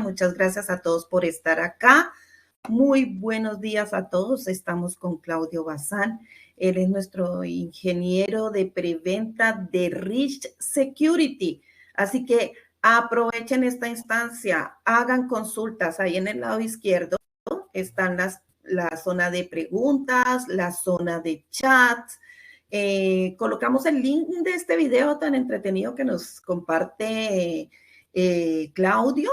Muchas gracias a todos por estar acá. Muy buenos días a todos. Estamos con Claudio Bazán. Él es nuestro ingeniero de preventa de Rich Security. Así que aprovechen esta instancia, hagan consultas. Ahí en el lado izquierdo están la zona de preguntas, la zona de chat. Colocamos el link de este video tan entretenido que nos comparte Claudio.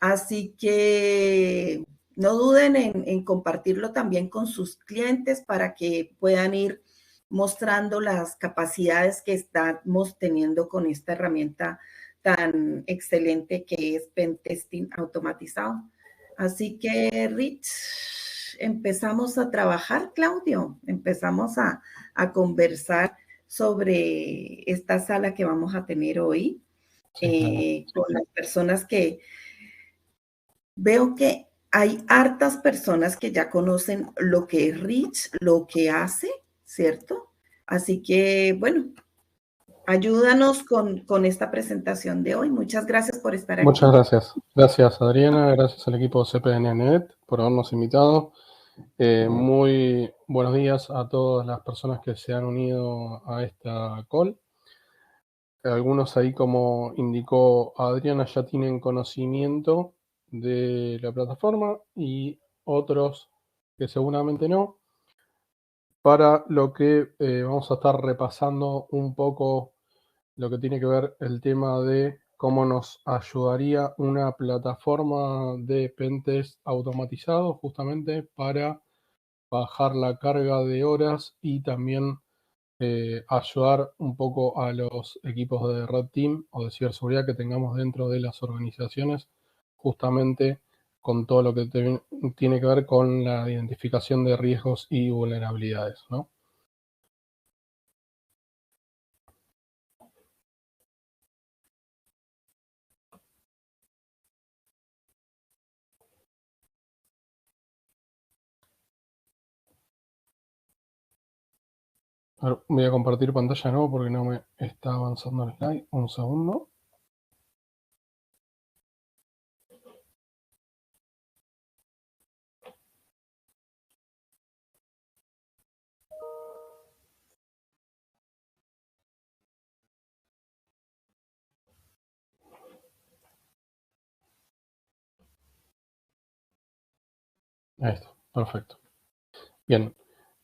Así que no duden en compartirlo también con sus clientes para que puedan ir mostrando las capacidades que estamos teniendo con esta herramienta tan excelente que es Pentesting automatizado. Así que, Rich, empezamos a trabajar, Claudio. Empezamos a conversar sobre esta sala que vamos a tener hoy, sí, claro, con las personas que veo que hay hartas personas que ya conocen lo que es Rich, lo que hace, ¿cierto? Así que, bueno, ayúdanos con esta presentación de hoy. Muchas gracias por estar aquí. Muchas gracias. Gracias, Adriana. Gracias al equipo CPNNet por habernos invitado. Muy buenos días a todas las personas que se han unido a esta call. Algunos ahí, como indicó Adriana, ya tienen conocimiento de la plataforma y otros que seguramente no. Para lo que vamos a estar repasando un poco lo que tiene que ver el tema de cómo nos ayudaría una plataforma de pentest automatizado justamente para bajar la carga de horas y también ayudar un poco a los equipos de Red Team o de ciberseguridad que tengamos dentro de las organizaciones, justamente con todo lo que tiene que ver con la identificación de riesgos y vulnerabilidades, ¿no? A ver, voy a compartir pantalla nuevo porque no me está avanzando el slide. Un segundo. Ahí está, perfecto. Bien,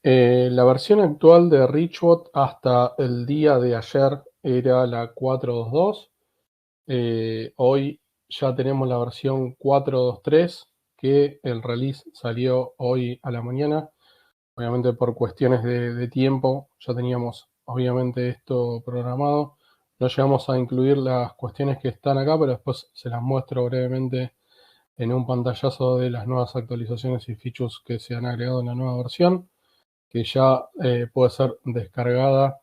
la versión actual de Richbot hasta el día de ayer era la 4.2.2. Hoy ya tenemos la versión 4.2.3, que el release salió hoy a la mañana. Obviamente por cuestiones de tiempo ya teníamos obviamente esto programado. No llegamos a incluir las cuestiones que están acá, pero después se las muestro brevemente en un pantallazo de las nuevas actualizaciones y features que se han agregado en la nueva versión, que ya puede ser descargada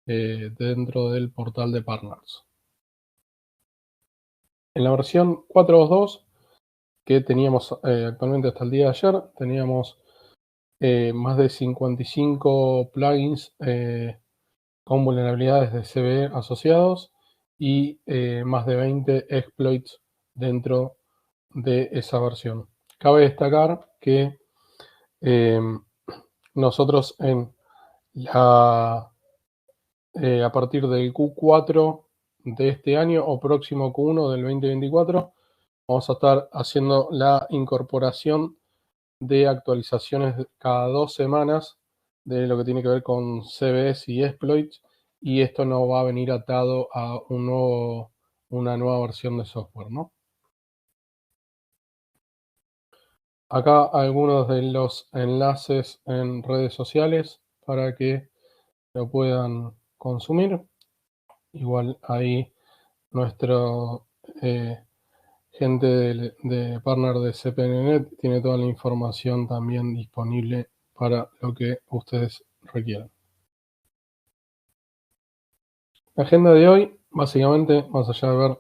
dentro del portal de Partners. En la versión 4.2.2 que teníamos actualmente hasta el día de ayer, teníamos más de 55 plugins con vulnerabilidades de CVE asociados y más de 20 exploits dentro de esa versión. Cabe destacar que nosotros a partir del Q4 de este año o próximo Q1 del 2024 vamos a estar haciendo la incorporación de actualizaciones cada 2 semanas de lo que tiene que ver con CVEs y exploits, y esto no va a venir atado a una nueva versión de software, ¿no? Acá algunos de los enlaces en redes sociales para que lo puedan consumir. Igual ahí nuestro gente de partner de CPNNet tiene toda la información también disponible para lo que ustedes requieran. La agenda de hoy, básicamente, más allá de ver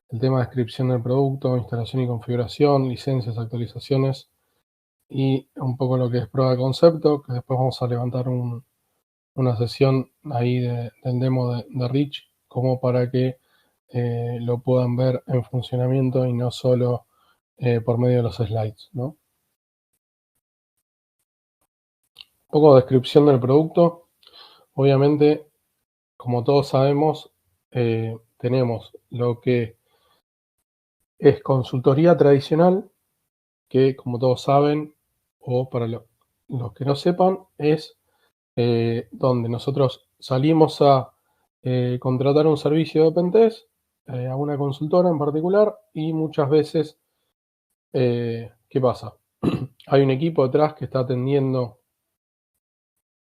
el tema de descripción del producto, instalación y configuración, licencias, actualizaciones y un poco lo que es prueba de concepto, que después vamos a levantar una sesión ahí del demo de Rich, como para que lo puedan ver en funcionamiento y no solo por medio de los slides, ¿no? Un poco de descripción del producto. Obviamente, como todos sabemos, tenemos lo que es consultoría tradicional, que como todos saben, o para los que no sepan, es donde nosotros salimos a contratar un servicio de Pentest a una consultora en particular y muchas veces, ¿qué pasa? Hay un equipo detrás que está atendiendo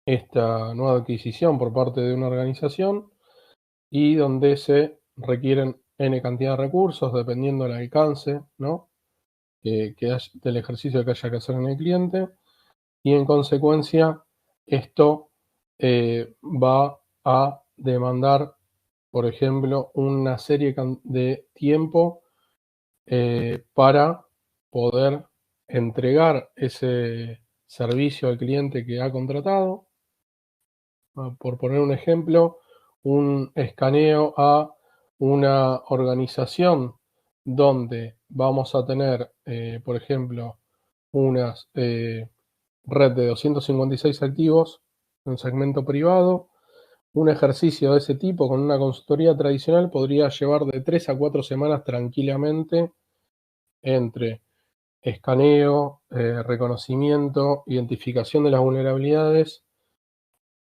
esta nueva adquisición por parte de una organización y donde se requieren N cantidad de recursos dependiendo del alcance, ¿no? Del ejercicio que haya que hacer en el cliente y en consecuencia esto va a demandar, por ejemplo, una serie de tiempo para poder entregar ese servicio al cliente que ha contratado. Por poner un ejemplo, un escaneo a una organización donde vamos a tener, por ejemplo, unas red de 256 activos, un segmento privado. Un ejercicio de ese tipo con una consultoría tradicional podría llevar de 3 a 4 semanas tranquilamente entre escaneo, reconocimiento, identificación de las vulnerabilidades,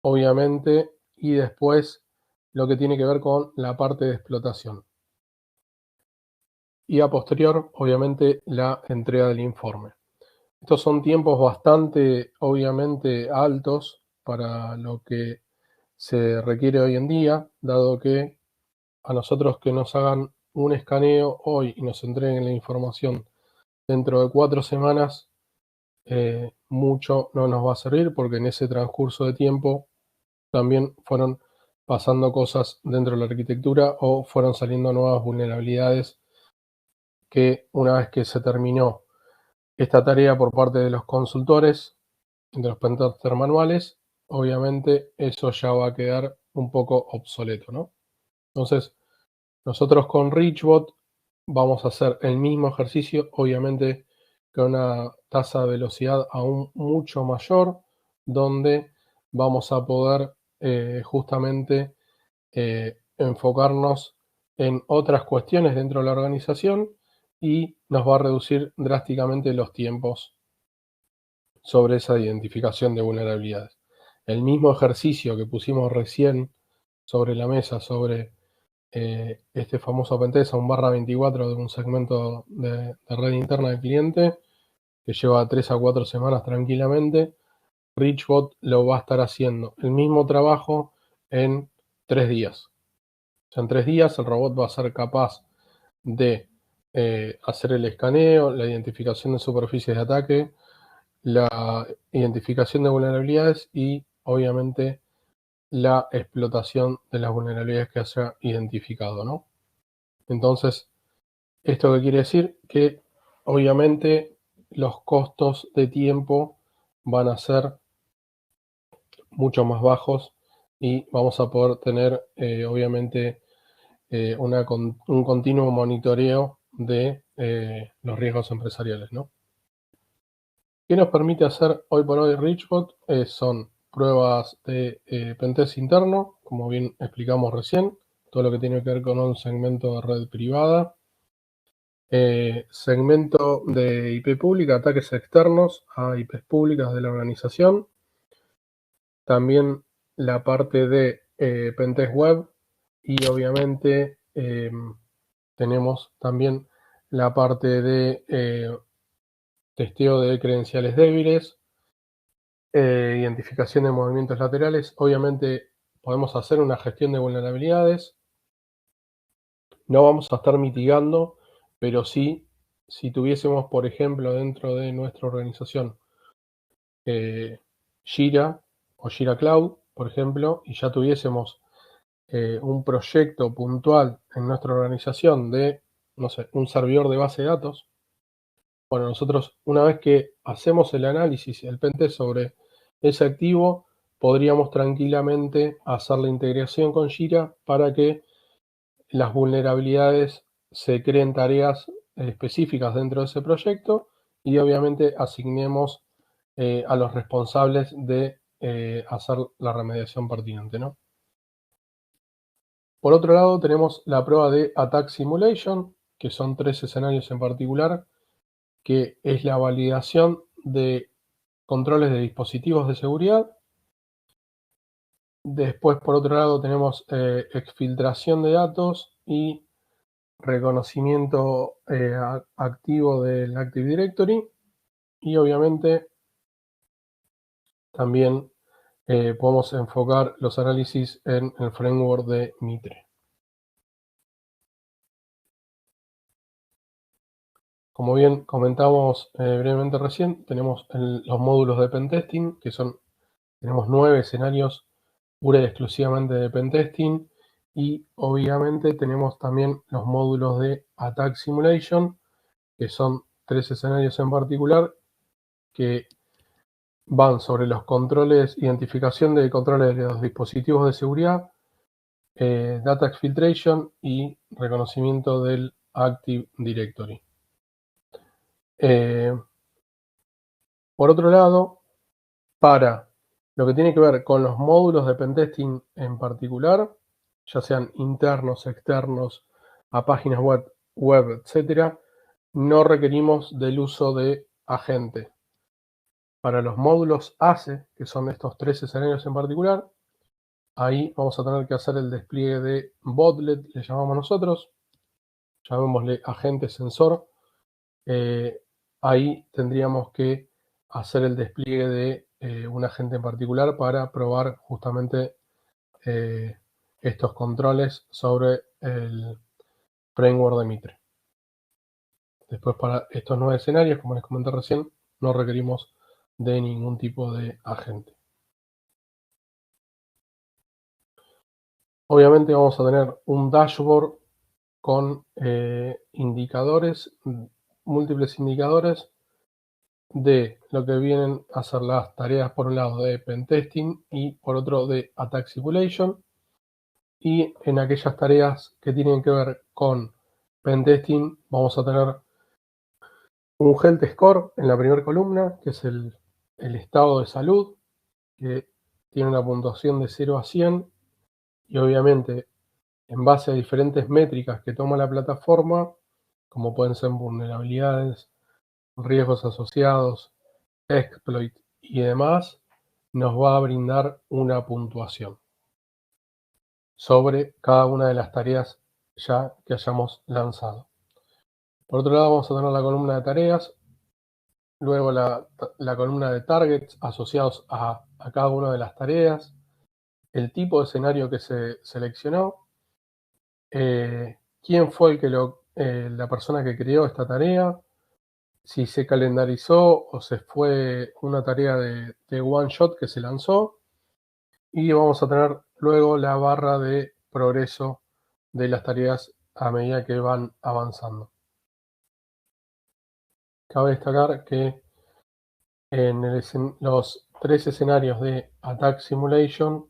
obviamente, y después lo que tiene que ver con la parte de explotación. Y a posterior, obviamente, la entrega del informe. Estos son tiempos bastante, obviamente, altos para lo que se requiere hoy en día, dado que a nosotros que nos hagan un escaneo hoy y nos entreguen la información dentro de 4 semanas, mucho no nos va a servir porque en ese transcurso de tiempo también fueron pasando cosas dentro de la arquitectura o fueron saliendo nuevas vulnerabilidades que una vez que se terminó esta tarea por parte de los consultores, de los pentester manuales, obviamente eso ya va a quedar un poco obsoleto, ¿no? Entonces, nosotros con Richbot vamos a hacer el mismo ejercicio, obviamente con una tasa de velocidad aún mucho mayor, donde vamos a poder justamente enfocarnos en otras cuestiones dentro de la organización y nos va a reducir drásticamente los tiempos sobre esa identificación de vulnerabilidades. El mismo ejercicio que pusimos recién sobre la mesa, sobre este famoso pentest a un /24 de un segmento de red interna del cliente, que lleva 3 a 4 semanas tranquilamente, Richbot lo va a estar haciendo el mismo trabajo en 3 días. O sea, en 3 días el robot va a ser capaz de hacer el escaneo, la identificación de superficies de ataque, la identificación de vulnerabilidades y obviamente la explotación de las vulnerabilidades que haya identificado, ¿no? Entonces, ¿esto qué quiere decir? Que obviamente los costos de tiempo van a ser mucho más bajos y vamos a poder tener obviamente un continuo monitoreo de los riesgos empresariales, ¿no? ¿Qué nos permite hacer hoy por hoy Richbot? Son pruebas de pentest interno, como bien explicamos recién, todo lo que tiene que ver con un segmento de red privada, segmento de IP pública, ataques externos a IPs públicas de la organización, también la parte de pentest web y obviamente tenemos también la parte de testeo de credenciales débiles, identificación de movimientos laterales. Obviamente podemos hacer una gestión de vulnerabilidades. No vamos a estar mitigando, pero sí, si tuviésemos, por ejemplo, dentro de nuestra organización Jira o Jira Cloud, por ejemplo, y ya tuviésemos un proyecto puntual en nuestra organización de, no sé, un servidor de base de datos. Bueno, nosotros una vez que hacemos el análisis, el pentest sobre ese activo, podríamos tranquilamente hacer la integración con Jira para que las vulnerabilidades se creen tareas específicas dentro de ese proyecto y obviamente asignemos a los responsables de hacer la remediación pertinente, ¿no? Por otro lado, tenemos la prueba de Attack Simulation, que son 3 escenarios en particular, que es la validación de controles de dispositivos de seguridad. Después, por otro lado, tenemos exfiltración de datos y reconocimiento activo del Active Directory. Y obviamente también podemos enfocar los análisis en el framework de Mitre. Como bien comentamos brevemente recién, tenemos los módulos de pentesting, que tenemos 9 escenarios pura y exclusivamente de pentesting, y obviamente tenemos también los módulos de Attack Simulation, que son 3 escenarios en particular, que van sobre los controles, identificación de controles de los dispositivos de seguridad, data exfiltration y reconocimiento del Active Directory. Por otro lado, para lo que tiene que ver con los módulos de pentesting en particular, ya sean internos, externos, a páginas web, etc., no requerimos del uso de agente. Para los módulos ACE, que son estos 3 escenarios en particular, ahí vamos a tener que hacer el despliegue de botlet, le llamamos nosotros, llamémosle agente sensor. Ahí tendríamos que hacer el despliegue de un agente en particular para probar justamente estos controles sobre el framework de Mitre. Después, para estos 9 escenarios, como les comenté recién, no requerimos de ningún tipo de agente. Obviamente vamos a tener un dashboard con indicadores, múltiples indicadores de lo que vienen a ser las tareas, por un lado de pentesting y por otro de Attack Simulation. Y en aquellas tareas que tienen que ver con pentesting vamos a tener un health score en la primera columna, que es el estado de salud, que tiene una puntuación de 0 a 100, y obviamente en base a diferentes métricas que toma la plataforma, como pueden ser vulnerabilidades, riesgos asociados, exploit y demás, nos va a brindar una puntuación sobre cada una de las tareas ya que hayamos lanzado. Por otro lado, vamos a tener la columna de tareas, luego la columna de targets asociados a cada una de las tareas, el tipo de escenario que se seleccionó, quién fue la persona que creó esta tarea, si se calendarizó o se fue una tarea de one shot que se lanzó, y vamos a tener luego la barra de progreso de las tareas a medida que van avanzando. Cabe destacar que en los 3 escenarios de Attack Simulation,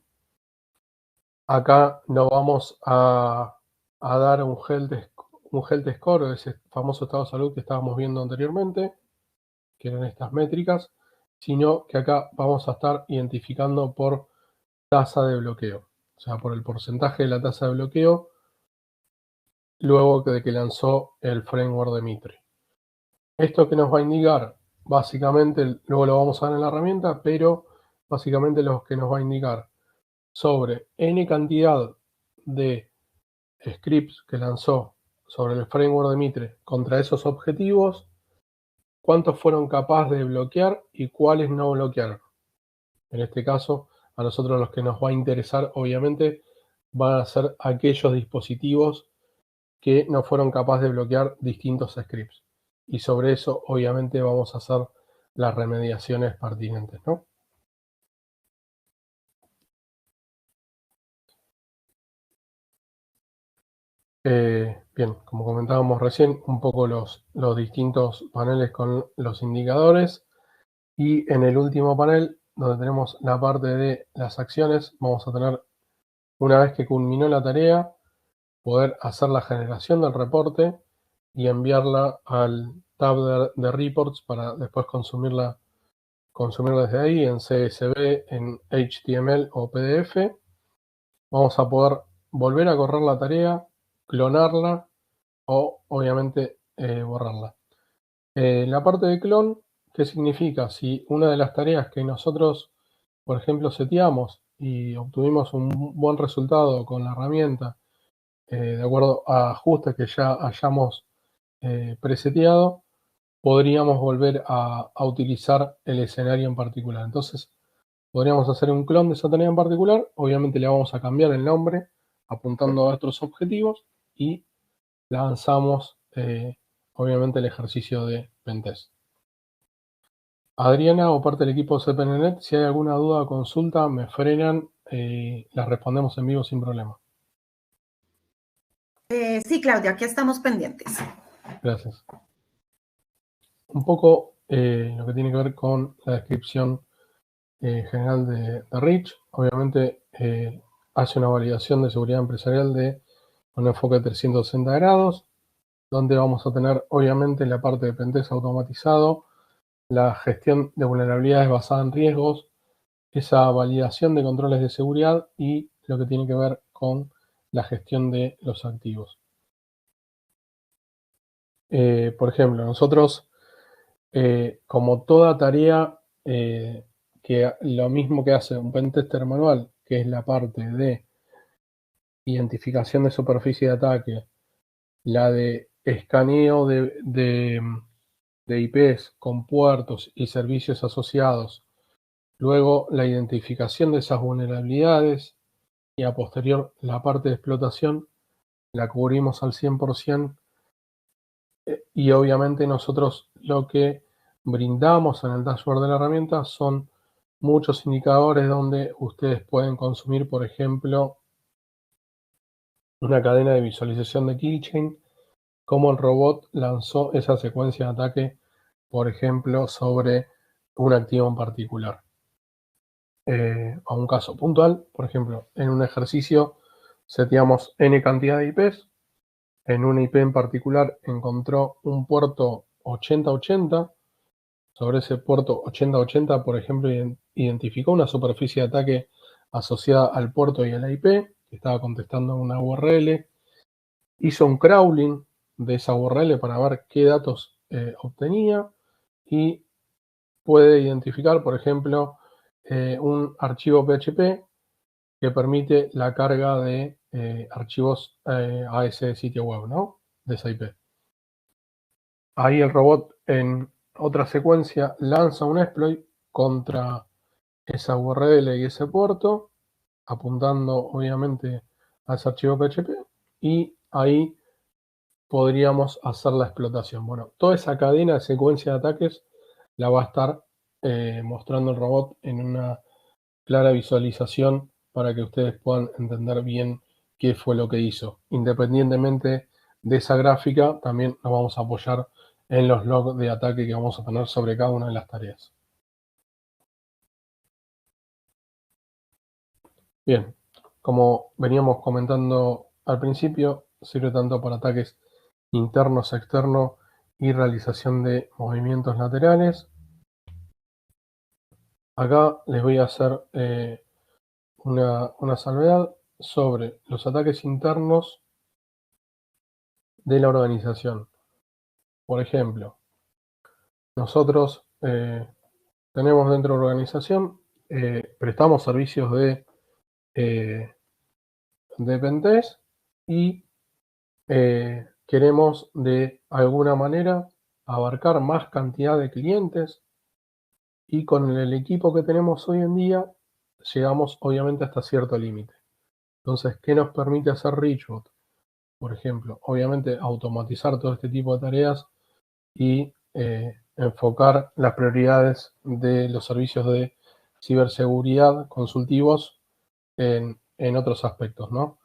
acá no vamos a dar un health score, ese famoso estado de salud que estábamos viendo anteriormente, que eran estas métricas, sino que acá vamos a estar identificando por tasa de bloqueo, o sea, por el porcentaje de la tasa de bloqueo luego de que lanzó el framework de Mitre. Esto que nos va a indicar, básicamente, luego lo vamos a ver en la herramienta, pero básicamente lo que nos va a indicar sobre N cantidad de scripts que lanzó sobre el framework de Mitre contra esos objetivos, cuántos fueron capaces de bloquear y cuáles no bloquearon. En este caso, a nosotros los que nos va a interesar, obviamente, van a ser aquellos dispositivos que no fueron capaces de bloquear distintos scripts. Y sobre eso, obviamente, vamos a hacer las remediaciones pertinentes, ¿no? Bien, como comentábamos recién, un poco los distintos paneles con los indicadores. Y en el último panel, donde tenemos la parte de las acciones, vamos a tener, una vez que culminó la tarea, poder hacer la generación del reporte y enviarla al tab de reports para después consumirla desde ahí en CSV, en HTML o PDF. Vamos a poder volver a correr la tarea, clonarla o obviamente borrarla. La parte de clon, ¿qué significa? Si una de las tareas que nosotros, por ejemplo, seteamos y obtuvimos un buen resultado con la herramienta, de acuerdo a ajustes que ya hayamos preseteado, podríamos volver a utilizar el escenario en particular. Entonces, podríamos hacer un clon de esa tarea en particular. Obviamente le vamos a cambiar el nombre apuntando a otros objetivos y lanzamos, obviamente, el ejercicio de pentest. Adriana o parte del equipo CPNet, si hay alguna duda o consulta, me frenan, las respondemos en vivo sin problema. Sí, Claudia, aquí estamos pendientes. Gracias. Un poco lo que tiene que ver con la descripción general de Rich. Obviamente hace una validación de seguridad empresarial de un enfoque de 360 grados, donde vamos a tener obviamente la parte de pentest automatizado, la gestión de vulnerabilidades basada en riesgos, esa validación de controles de seguridad y lo que tiene que ver con la gestión de los activos. Por ejemplo, nosotros, como toda tarea, que lo mismo que hace un pentester manual, que es la parte de identificación de superficie de ataque, la de escaneo de IPs con puertos y servicios asociados, luego la identificación de esas vulnerabilidades y a posterior la parte de explotación la cubrimos al 100%, y obviamente nosotros lo que brindamos en el dashboard de la herramienta son muchos indicadores donde ustedes pueden consumir, por ejemplo, una cadena de visualización de keychain, cómo el robot lanzó esa secuencia de ataque, por ejemplo, sobre un activo en particular. A un caso puntual, por ejemplo, en un ejercicio seteamos n cantidad de IPs, en una IP en particular encontró un puerto 8080, sobre ese puerto 8080, por ejemplo, identificó una superficie de ataque asociada al puerto y a la IP, que estaba contestando una URL, hizo un crawling de esa URL para ver qué datos obtenía y puede identificar, por ejemplo, un archivo PHP que permite la carga de archivos a ese sitio web, ¿no? De esa IP. Ahí el robot en otra secuencia lanza un exploit contra esa URL y ese puerto, apuntando obviamente a ese archivo PHP, y ahí podríamos hacer la explotación. Bueno, toda esa cadena de secuencia de ataques la va a estar mostrando el robot en una clara visualización para que ustedes puedan entender bien qué fue lo que hizo. Independientemente de esa gráfica, también nos vamos a apoyar en los logs de ataque que vamos a tener sobre cada una de las tareas. Bien, como veníamos comentando al principio, sirve tanto para ataques internos, externos y realización de movimientos laterales. Acá les voy a hacer una salvedad sobre los ataques internos de la organización. Por ejemplo, nosotros tenemos dentro de la organización, prestamos servicios de pentest y queremos de alguna manera abarcar más cantidad de clientes, y con el equipo que tenemos hoy en día llegamos obviamente hasta cierto límite. Entonces, ¿qué nos permite hacer Richbot? Por ejemplo, obviamente automatizar todo este tipo de tareas y enfocar las prioridades de los servicios de ciberseguridad consultivos en otros aspectos, ¿no?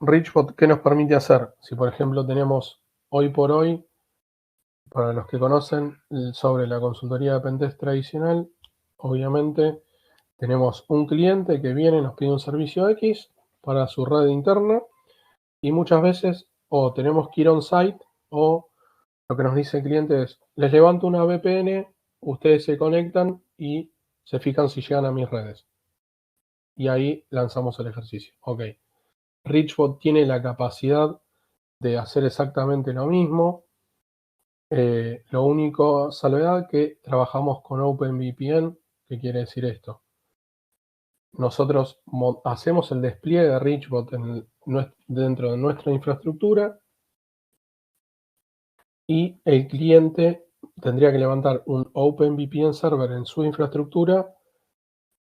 Richbot, ¿qué nos permite hacer? Si, por ejemplo, tenemos hoy por hoy, para los que conocen sobre la consultoría de pentest tradicional, obviamente tenemos un cliente que viene y nos pide un servicio X para su red interna, y muchas veces o tenemos que ir on-site, o lo que nos dice el cliente es, les levanto una VPN, ustedes se conectan y se fijan si llegan a mis redes. Y ahí lanzamos el ejercicio. Ok, Reachbot tiene la capacidad de hacer exactamente lo mismo. Lo único salvedad que trabajamos con OpenVPN. ¿Qué quiere decir esto? Nosotros hacemos el despliegue de Reachbot dentro de nuestra infraestructura y el cliente tendría que levantar un OpenVPN server en su infraestructura,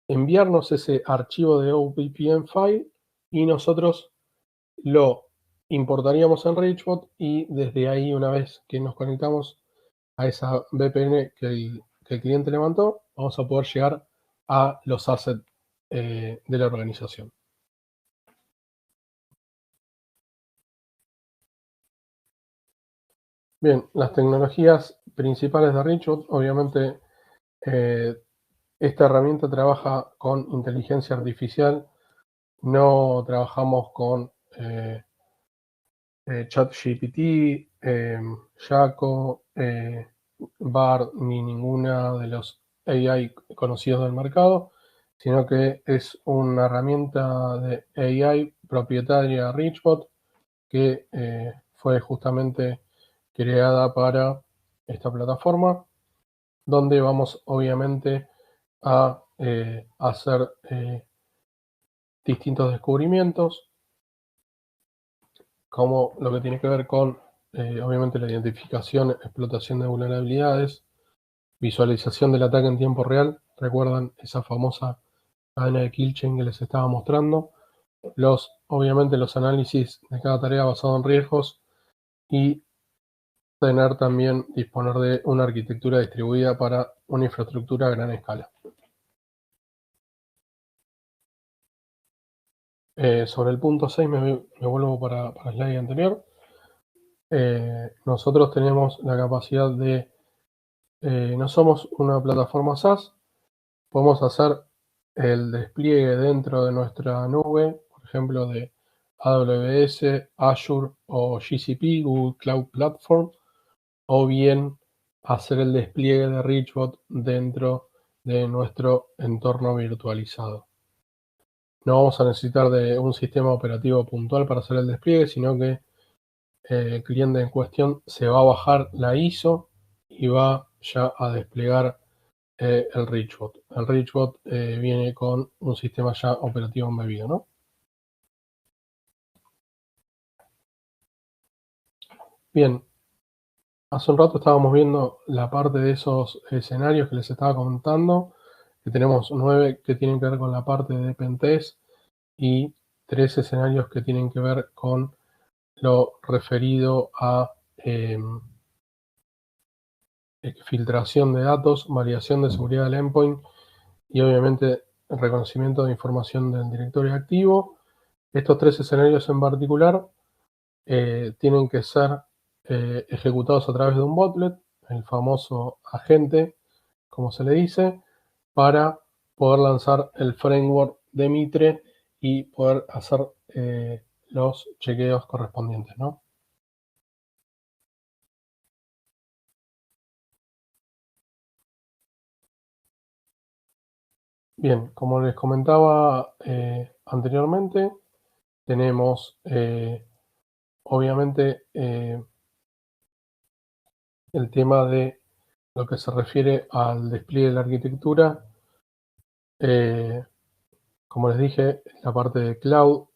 enviarnos ese archivo de OpenVPN file y nosotros lo importaríamos en Reachbot y desde ahí, una vez que nos conectamos a esa VPN que el cliente levantó, vamos a poder llegar a los assets de la organización. Bien, las tecnologías principales de Reachbot, obviamente esta herramienta trabaja con inteligencia artificial, no trabajamos con ChatGPT, Jaco, Bard ni ninguna de los AI conocidos del mercado, sino que es una herramienta de AI propietaria Reachbot que fue justamente creada para esta plataforma, donde vamos obviamente a hacer distintos descubrimientos, como lo que tiene que ver con, obviamente, la identificación, explotación de vulnerabilidades, visualización del ataque en tiempo real. ¿Recuerdan esa famosa cadena de kill chain que les estaba mostrando? Obviamente, los análisis de cada tarea basado en riesgos y disponer de una arquitectura distribuida para una infraestructura a gran escala. Sobre el punto 6 me vuelvo para el slide anterior. Nosotros tenemos la capacidad de, no somos una plataforma SaaS, podemos hacer el despliegue dentro de nuestra nube, por ejemplo de AWS, Azure o GCP, Google Cloud Platform, o bien hacer el despliegue de Reachbot dentro de nuestro entorno virtualizado. No vamos a necesitar de un sistema operativo puntual para hacer el despliegue, sino que el cliente en cuestión se va a bajar la ISO y va ya a desplegar el Reachbot. El Reachbot viene con un sistema ya operativo embebido, ¿no? Bien, hace un rato estábamos viendo la parte de esos escenarios que les estaba comentando, que tenemos 9 que tienen que ver con la parte de Pentest y 3 escenarios que tienen que ver con lo referido a filtración de datos, variación de seguridad del endpoint y obviamente el reconocimiento de información del directorio activo. Estos 3 escenarios en particular tienen que ser ejecutados a través de un botlet, el famoso agente, como se le dice, para poder lanzar el framework de Mitre y poder hacer los chequeos correspondientes, ¿no? Bien, como les comentaba anteriormente, tenemos obviamente el tema de lo que se refiere al despliegue de la arquitectura. Como les dije, la parte de cloud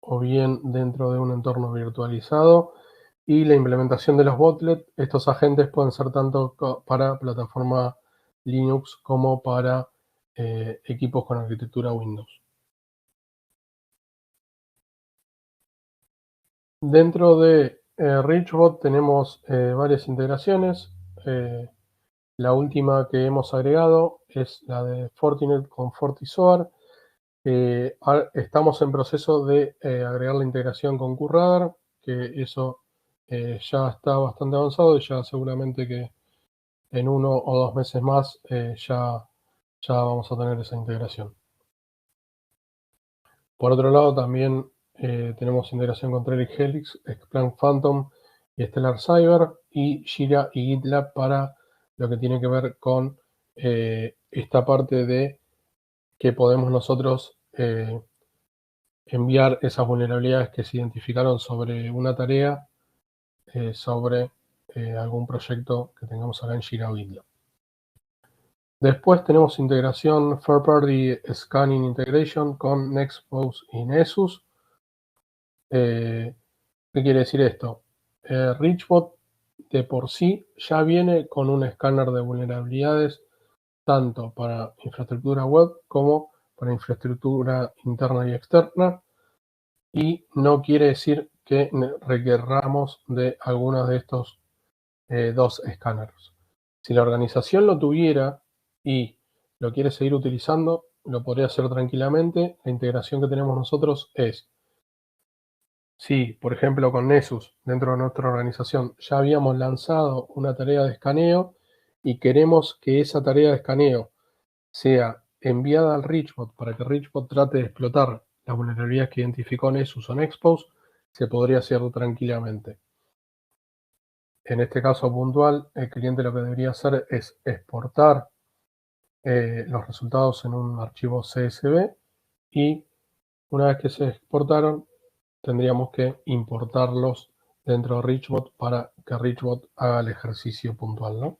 o bien dentro de un entorno virtualizado y la implementación de los botlets. Estos agentes pueden ser tanto para plataforma Linux como para equipos con arquitectura Windows. Dentro de Reachbot tenemos varias integraciones. La última que hemos agregado es la de Fortinet con FortiSOAR. Estamos en proceso de agregar la integración con QRadar, que eso ya está bastante avanzado y ya seguramente que en 1 o 2 meses más ya vamos a tener esa integración. Por otro lado, también tenemos integración con Trellix Helix, Splunk Phantom y Stellar Cyber, y Jira y GitLab para lo que tiene que ver con esta parte de que podemos nosotros enviar esas vulnerabilidades que se identificaron sobre una tarea, sobre algún proyecto que tengamos acá en Jira o GitLab. Después tenemos integración Third Party Scanning Integration con Nextpose y Nessus. ¿Qué quiere decir esto? Richbot de por sí ya viene con un escáner de vulnerabilidades tanto para infraestructura web como para infraestructura interna y externa, y no quiere decir que requerramos de algunos de estos dos escáneres. Si la organización lo tuviera y lo quiere seguir utilizando, lo podría hacer tranquilamente. La integración que tenemos nosotros es, si por ejemplo con Nessus dentro de nuestra organización ya habíamos lanzado una tarea de escaneo y queremos que esa tarea de escaneo sea enviada al Richbot para que Richbot trate de explotar las vulnerabilidades que identificó Nessus o Nextpose, se podría hacer tranquilamente. En este caso puntual, el cliente lo que debería hacer es exportar los resultados en un archivo CSV, y una vez que se exportaron, tendríamos que importarlos dentro de Richbot para que Richbot haga el ejercicio puntual, ¿no?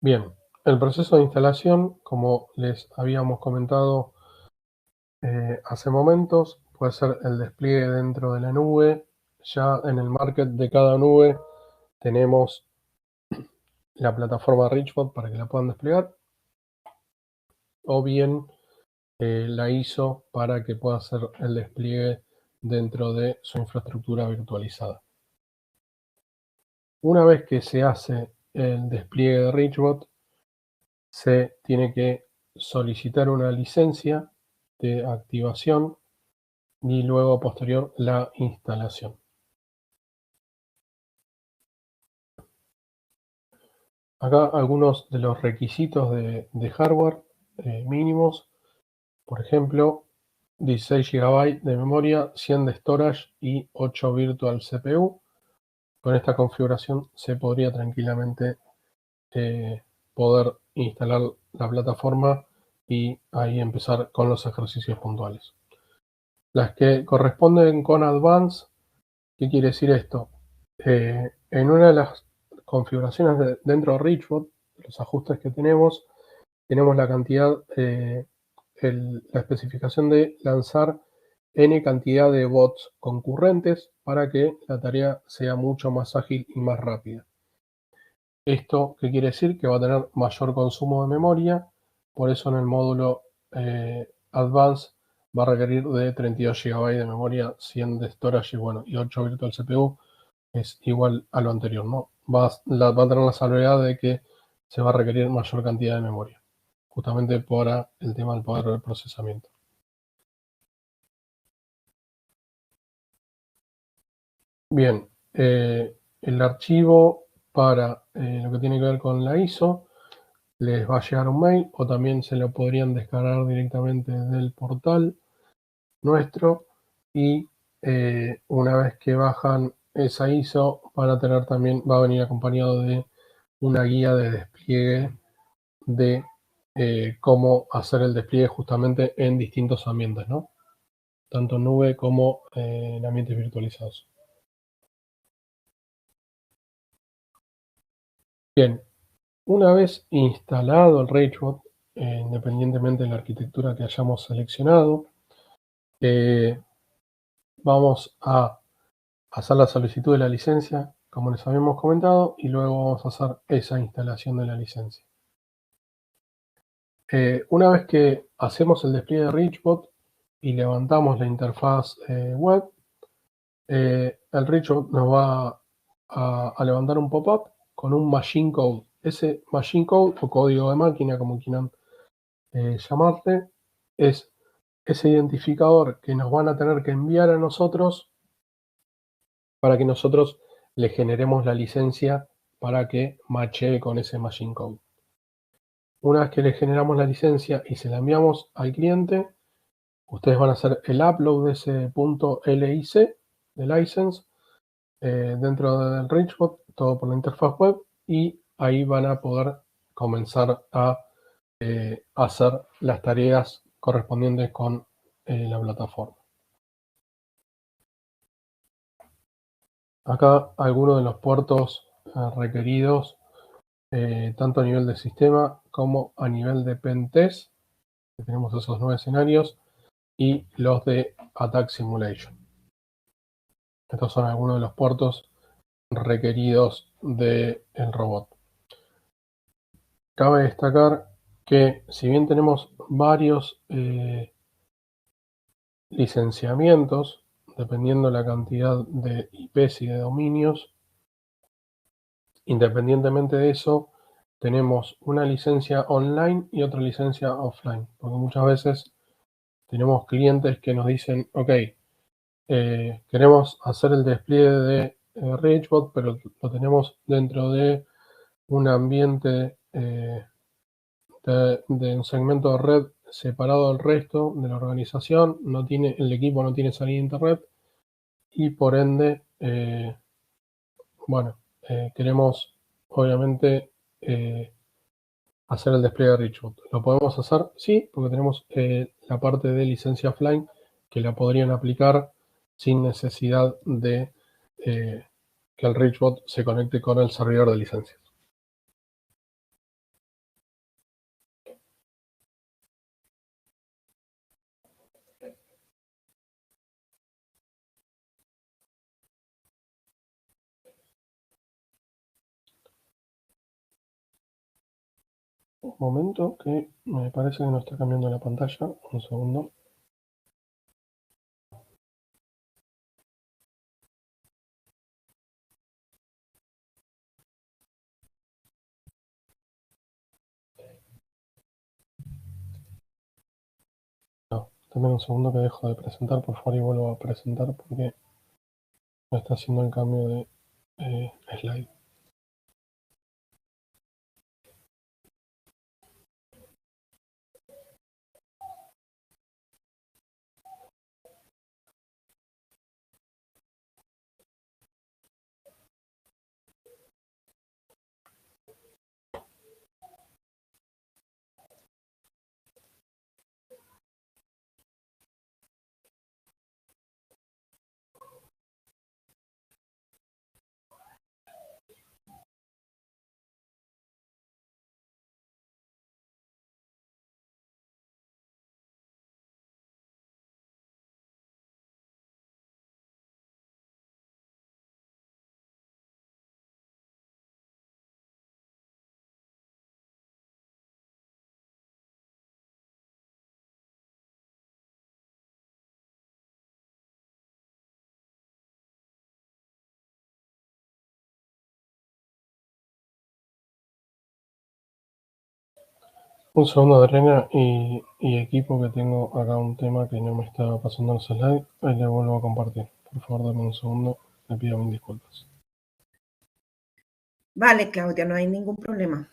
Bien, el proceso de instalación, como les habíamos comentado hace momentos, puede ser el despliegue dentro de la nube. Ya en el market de cada nube tenemos la plataforma Richbot para que la puedan desplegar, o bien la ISO para que pueda hacer el despliegue dentro de su infraestructura virtualizada. Una vez que se hace el despliegue de Richbot, se tiene que solicitar una licencia de activación y luego posterior la instalación. Acá algunos de los requisitos de hardware mínimos, por ejemplo, 16 GB de memoria, 100 de storage y 8 virtual CPU. Con esta configuración se podría tranquilamente poder instalar la plataforma y ahí empezar con los ejercicios puntuales. Las que corresponden con Advanced, ¿qué quiere decir esto? En una de las configuraciones dentro de Richbot, los ajustes que tenemos la cantidad, la especificación de lanzar n cantidad de bots concurrentes para que la tarea sea mucho más ágil y más rápida. ¿Esto qué quiere decir? Que va a tener mayor consumo de memoria, por eso en el módulo Advanced va a requerir de 32 GB de memoria, 100 de storage y 8 virtual CPU, es igual a lo anterior, ¿no? Va a tener la salvedad de que se va a requerir mayor cantidad de memoria, justamente para el tema del poder del procesamiento. Bien, el archivo para lo que tiene que ver con la ISO, les va a llegar un mail, o también se lo podrían descargar directamente del portal nuestro, y una vez que bajan esa ISO van a tener también, va a venir acompañado de una guía de despliegue de cómo hacer el despliegue justamente en distintos ambientes, ¿no? Tanto en nube como en ambientes virtualizados. Bien, una vez instalado el Richbot, independientemente de la arquitectura que hayamos seleccionado, vamos a hacer la solicitud de la licencia, como les habíamos comentado, y luego vamos a hacer esa instalación de la licencia. Una vez que hacemos el despliegue de Richbot y levantamos la interfaz web, el Richbot nos va a levantar un pop-up con un machine code. Ese machine code, o código de máquina, como quieran llamarle, es ese identificador que nos van a tener que enviar a nosotros para que nosotros le generemos la licencia para que machee con ese machine code. Una vez que le generamos la licencia y se la enviamos al cliente, ustedes van a hacer el upload de ese punto .lic de license dentro del Richbot, todo por la interfaz web, y ahí van a poder comenzar a hacer las tareas correspondientes con la plataforma. Acá algunos de los puertos requeridos, tanto a nivel de sistema como a nivel de pentest. Tenemos esos 9 escenarios y los de Attack Simulation. Estos son algunos de los puertos requeridos del robot. Cabe destacar que si bien tenemos varios licenciamientos, dependiendo la cantidad de IPs y de dominios, independientemente de eso, tenemos una licencia online y otra licencia offline, porque muchas veces tenemos clientes que nos dicen, ok, queremos hacer el despliegue de Richbot, pero lo tenemos dentro de un ambiente de un segmento de red separado del resto de la organización, el equipo no tiene salida a internet y por ende, queremos obviamente hacer el despliegue de Richbot. ¿Lo podemos hacer? Sí, porque tenemos la parte de licencia offline que la podrían aplicar sin necesidad de que el Richbot se conecte con el servidor de licencias. Un momento que me parece que no está cambiando la pantalla. Un segundo. No, también un segundo que dejo de presentar, por favor, y vuelvo a presentar porque me está haciendo el cambio de slide. Un segundo, Adriana y equipo, que tengo acá un tema que no me estaba pasando en los slides. Ahí le vuelvo a compartir. Por favor, dame un segundo. Le pido mil disculpas. Vale, Claudia, no hay ningún problema.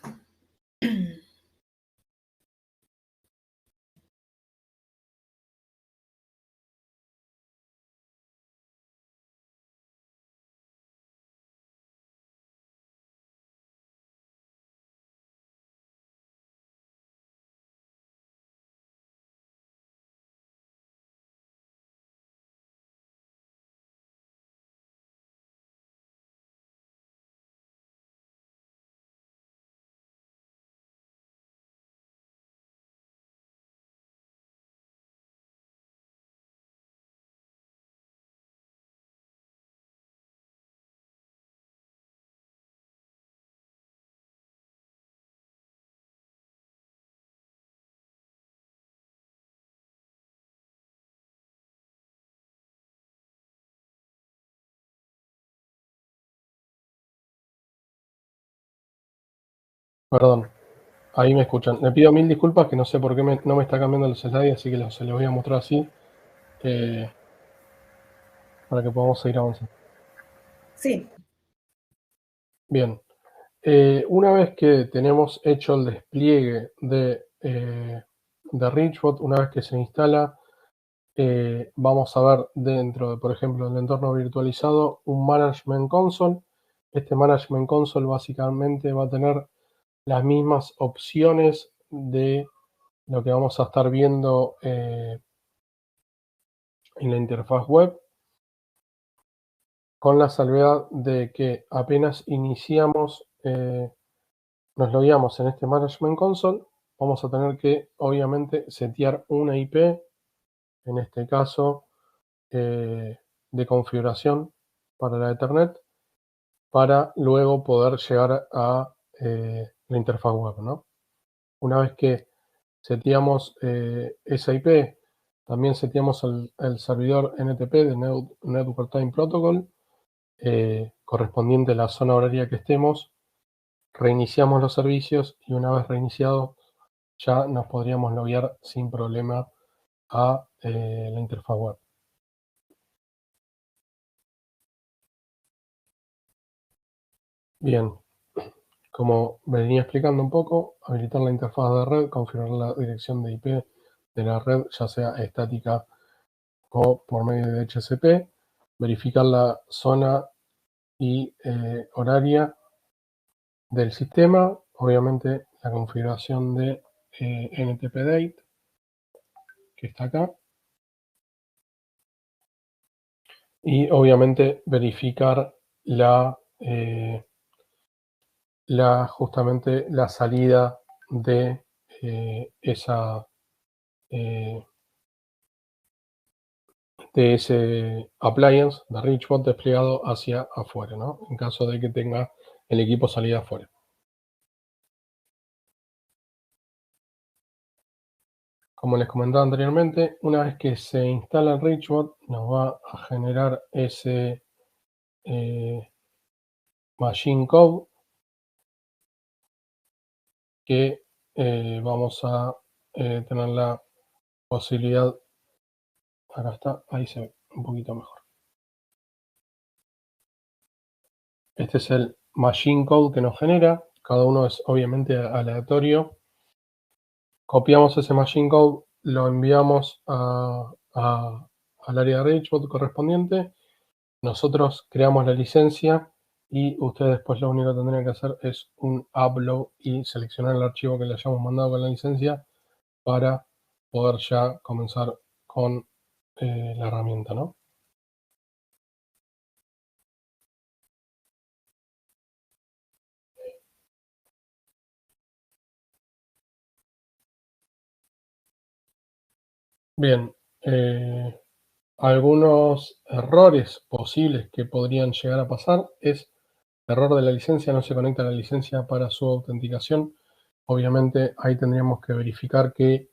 Perdón, ahí me escuchan. Le pido mil disculpas, que no sé por qué no me está cambiando los slides, así que se los voy a mostrar así para que podamos seguir avanzando. Sí, Bien, una vez que tenemos hecho el despliegue de Richbot, una vez que se instala, vamos a ver dentro de, por ejemplo, del entorno virtualizado, un Management Console. Este Management Console básicamente va a tener las mismas opciones de lo que vamos a estar viendo en la interfaz web, con la salvedad de que apenas iniciamos, nos logueamos en este Management Console, vamos a tener que, obviamente, setear una IP, en este caso, de configuración para la Ethernet, para luego poder llegar a la interfaz web, ¿no? Una vez que seteamos esa IP, también seteamos el servidor NTP de Network Time Protocol, correspondiente a la zona horaria que estemos, reiniciamos los servicios y una vez reiniciados ya nos podríamos loguear sin problema a la interfaz web. Bien, como venía explicando un poco, habilitar la interfaz de red, configurar la dirección de IP de la red, ya sea estática o por medio de DHCP, verificar la zona y horaria del sistema, obviamente la configuración de NTP Date, que está acá, y obviamente verificar justamente la salida de esa de ese appliance de Richbot desplegado hacia afuera, ¿no? En caso de que tenga el equipo salida afuera. Como les comentaba anteriormente, una vez que se instala el Richbot, nos va a generar ese machine code que vamos a tener la posibilidad, acá está, ahí se ve un poquito mejor. Este es el machine code que nos genera, cada uno es obviamente aleatorio. Copiamos ese machine code, lo enviamos al área de Richbot correspondiente. Nosotros creamos la licencia y ustedes después lo único que tendrían que hacer es un upload y seleccionar el archivo que le hayamos mandado con la licencia para poder ya comenzar con la herramienta, ¿no? Bien, algunos errores posibles que podrían llegar a pasar es error de la licencia, no se conecta la licencia para su autenticación. Obviamente ahí tendríamos que verificar que,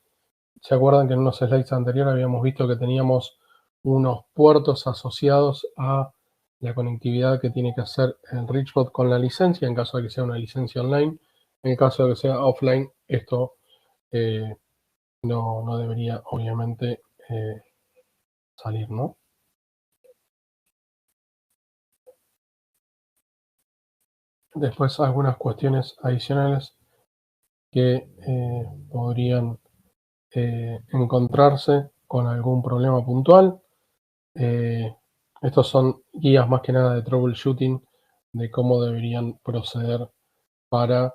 ¿se acuerdan que en unos slides anteriores habíamos visto que teníamos unos puertos asociados a la conectividad que tiene que hacer el Richbot con la licencia, en caso de que sea una licencia online? En el caso de que sea offline, esto no debería obviamente salir, ¿no? Después algunas cuestiones adicionales que podrían encontrarse con algún problema puntual. Estos son guías más que nada de troubleshooting de cómo deberían proceder para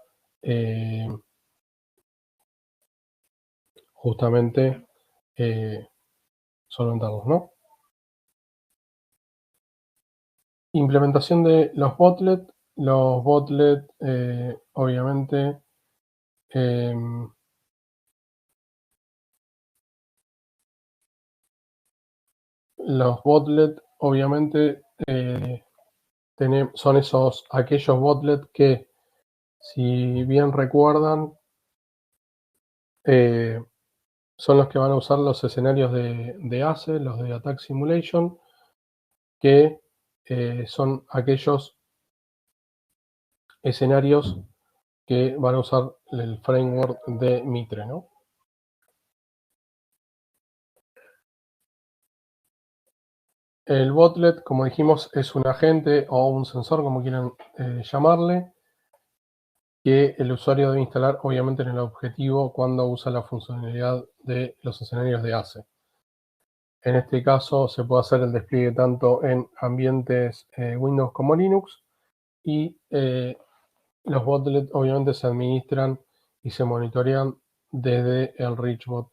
justamente solventarlos, ¿no? Implementación de los botlets. Los botlets, obviamente, son aquellos botlets que, si bien recuerdan, son los que van a usar los escenarios de ACE, los de Attack Simulation, que son aquellos escenarios que van a usar el framework de Mitre, ¿no? El botlet, como dijimos, es un agente o un sensor, como quieran llamarle, que el usuario debe instalar obviamente en el objetivo cuando usa la funcionalidad de los escenarios de ACE. En este caso se puede hacer el despliegue tanto en ambientes Windows como Linux y los botlets obviamente se administran y se monitorean desde el Richbot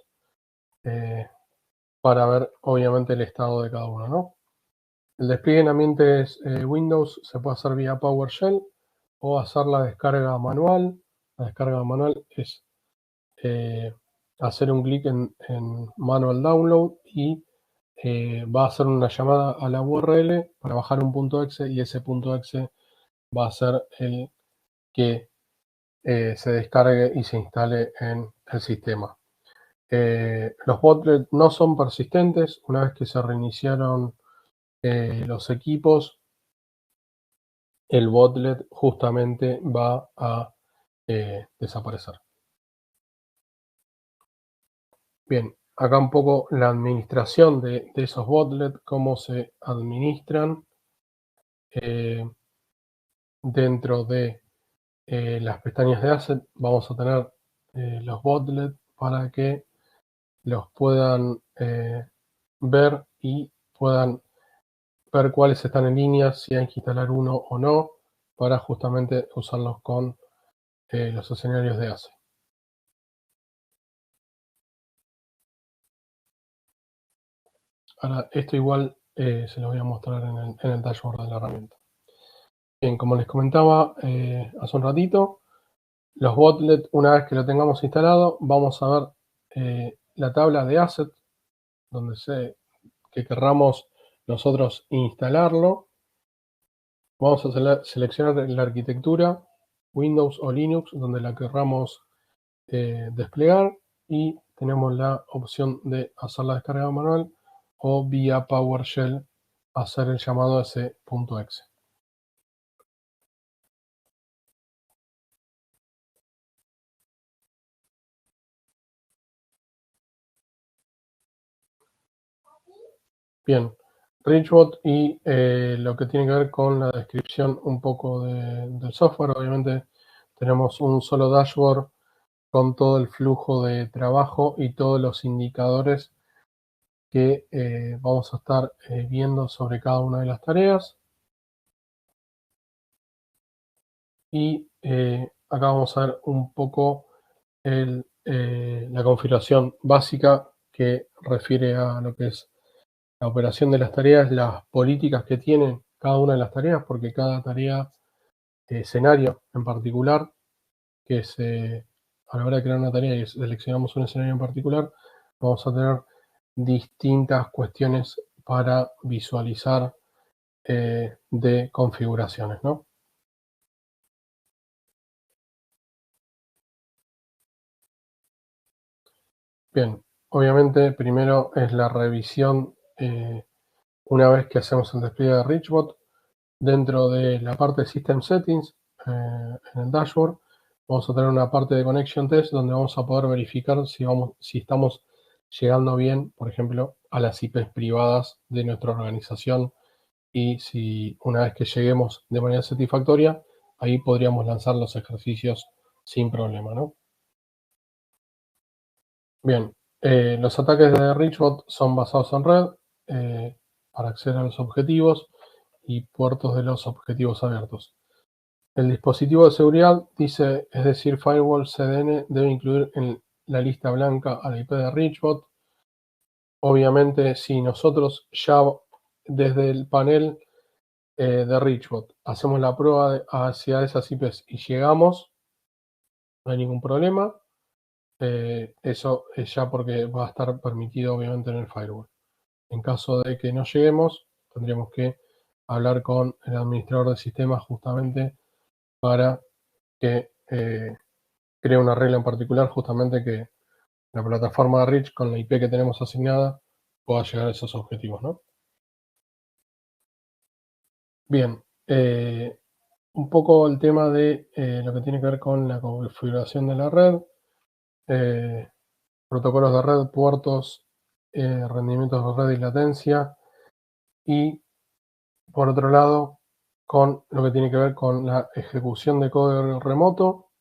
para ver obviamente el estado de cada uno, ¿no? El despliegue en ambientes Windows se puede hacer vía PowerShell o hacer la descarga manual. La descarga manual es hacer un clic en Manual Download y va a hacer una llamada a la URL para bajar un .exe y ese .exe va a ser el que se descargue y se instale en el sistema. Los botlets no son persistentes. Una vez que se reiniciaron los equipos, el botlet justamente va a desaparecer. Bien, acá un poco la administración de esos botlets, cómo se administran dentro de las pestañas de Asset. Vamos a tener los botlets para que los puedan ver y puedan ver cuáles están en línea, si hay que instalar uno o no, para justamente usarlos con los escenarios de ACE. Ahora, esto igual se lo voy a mostrar en el dashboard de la herramienta. Bien, como les comentaba hace un ratito, los botlets, una vez que lo tengamos instalado, vamos a ver la tabla de asset, donde que querramos nosotros instalarlo. Vamos a seleccionar la arquitectura, Windows o Linux, donde la querramos desplegar, y tenemos la opción de hacer la descarga manual o vía PowerShell hacer el llamado a ese .exe. Bien, Richbot y lo que tiene que ver con la descripción un poco del software. Obviamente tenemos un solo dashboard con todo el flujo de trabajo y todos los indicadores que vamos a estar viendo sobre cada una de las tareas. Y acá vamos a ver un poco la configuración básica que refiere a lo que es la operación de las tareas, las políticas que tienen cada una de las tareas, porque cada tarea, escenario en particular, que a la hora de crear una tarea y seleccionamos un escenario en particular, vamos a tener distintas cuestiones para visualizar de configuraciones, ¿no? Bien, obviamente primero es la revisión una vez que hacemos el despliegue de Richbot. Dentro de la parte de System Settings, en el dashboard, vamos a tener una parte de Connection Test donde vamos a poder verificar si estamos llegando bien, por ejemplo, a las IPs privadas de nuestra organización, y si una vez que lleguemos de manera satisfactoria, ahí podríamos lanzar los ejercicios sin problema, ¿no? Bien, los ataques de Richbot son basados en red para acceder a los objetivos y puertos de los objetivos abiertos. El dispositivo de seguridad dice, es decir, Firewall CDN debe incluir en la lista blanca a la IP de Richbot. Obviamente, si nosotros ya desde el panel de Richbot hacemos la prueba hacia esas IPs y llegamos, no hay ningún problema. Eso es ya porque va a estar permitido obviamente en el firewall. En caso de que no lleguemos, tendríamos que hablar con el administrador de sistemas justamente para que cree una regla en particular, justamente que la plataforma de Rich con la IP que tenemos asignada pueda llegar a esos objetivos, ¿no? Bien, un poco el tema de lo que tiene que ver con la configuración de la red, protocolos de red, puertos, rendimientos de red y latencia, Y por otro lado, con lo que tiene que ver con la ejecución de código remoto,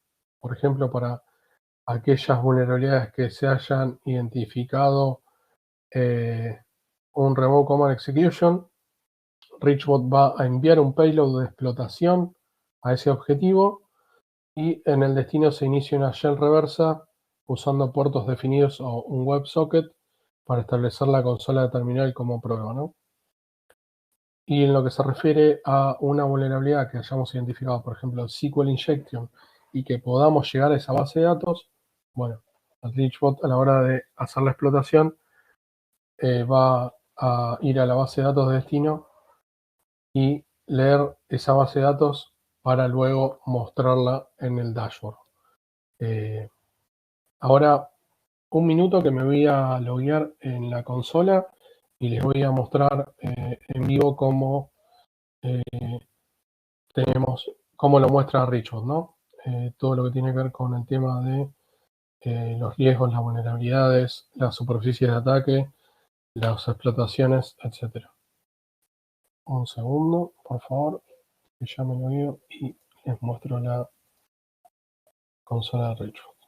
por ejemplo, para aquellas vulnerabilidades que se hayan identificado un Remote Command Execution, Richbot va a enviar un payload de explotación a ese objetivo y en el destino se inicia una shell reversa usando puertos definidos o un WebSocket para establecer la consola de terminal como prueba, ¿no? Y en lo que se refiere a una vulnerabilidad que hayamos identificado, por ejemplo, SQL Injection, y que podamos llegar a esa base de datos, bueno, el Richbot a la hora de hacer la explotación va a ir a la base de datos de destino y leer esa base de datos para luego mostrarla en el dashboard. Ahora, un minuto que me voy a loguear en la consola y les voy a mostrar en vivo cómo tenemos, cómo lo muestra Richbot, ¿no? Todo lo que tiene que ver con el tema de los riesgos, las vulnerabilidades, las superficies de ataque, las explotaciones, etcétera. Un segundo, por favor, que ya me logueo y les muestro la consola de Richbot.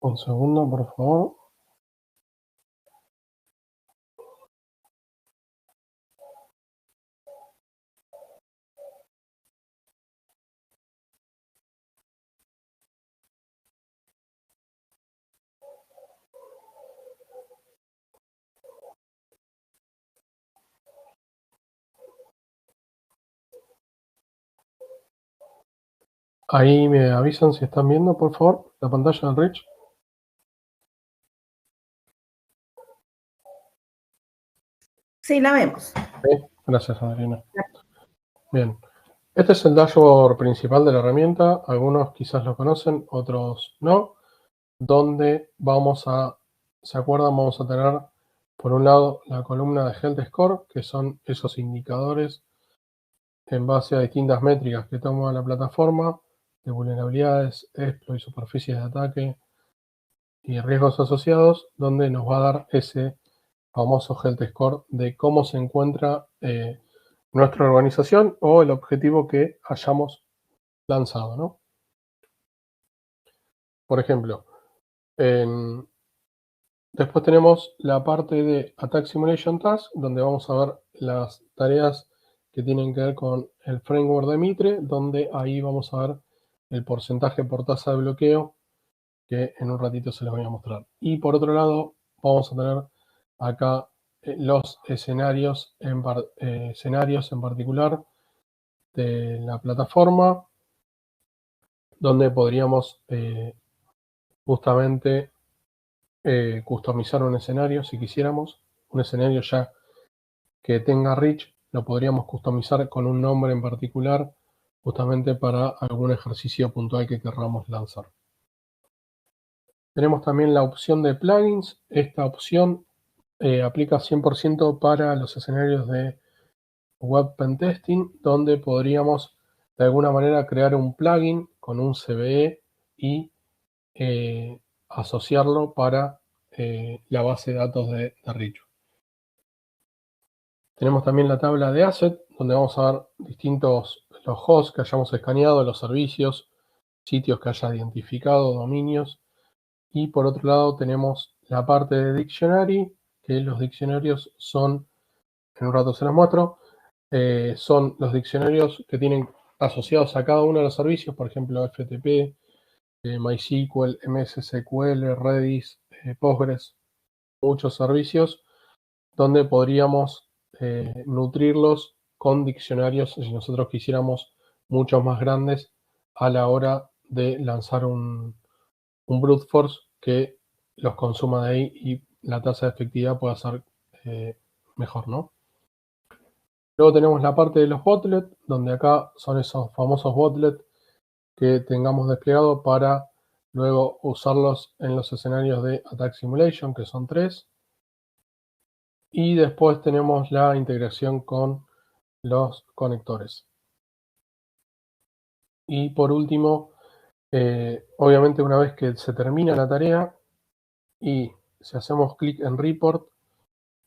Un segundo, por favor. Ahí me avisan si están viendo, por favor, la pantalla del Rich. Sí, la vemos. Sí, gracias, Adriana. Bien, este es el dashboard principal de la herramienta. Algunos quizás lo conocen, otros no. Donde vamos a, ¿se acuerdan? Vamos a tener, por un lado, la columna de Health Score, que son esos indicadores en base a distintas métricas que toma la plataforma, de vulnerabilidades, exploits y superficies de ataque y riesgos asociados, donde nos va a dar ese famoso Health Score de cómo se encuentra nuestra organización o el objetivo que hayamos lanzado, ¿no? Por ejemplo, después tenemos la parte de Attack Simulation Task, donde vamos a ver las tareas que tienen que ver con el framework de Mitre, donde ahí vamos a ver el porcentaje por tasa de bloqueo, que en un ratito se los voy a mostrar. Y por otro lado, vamos a tener acá los escenarios en particular de la plataforma, donde podríamos justamente customizar un escenario si quisiéramos. Un escenario ya que tenga Rich lo podríamos customizar con un nombre en particular, justamente para algún ejercicio puntual que querramos lanzar. Tenemos también la opción de plugins. Esta opción aplica 100% para los escenarios de Web Pentesting, donde podríamos de alguna manera crear un plugin con un CVE y asociarlo para la base de datos de Rich. Tenemos también la tabla de asset, donde vamos a ver distintos los hosts que hayamos escaneado, los servicios, sitios que haya identificado, dominios. Y por otro lado tenemos la parte de dictionary, que los diccionarios son, en un rato se los muestro, son los diccionarios que tienen asociados a cada uno de los servicios, por ejemplo, FTP, MySQL, MS SQL, Redis, Postgres, muchos servicios, donde podríamos nutrirlos con diccionarios si nosotros quisiéramos mucho más grandes a la hora de lanzar un brute force que los consuma de ahí y la tasa de efectividad pueda ser mejor, ¿no? Luego tenemos la parte de los botlets, donde acá son esos famosos botlets que tengamos desplegado para luego usarlos en los escenarios de Attack Simulation, que son 3. Y después tenemos la integración con los conectores. Y por último, obviamente una vez que se termina la tarea y si hacemos clic en Report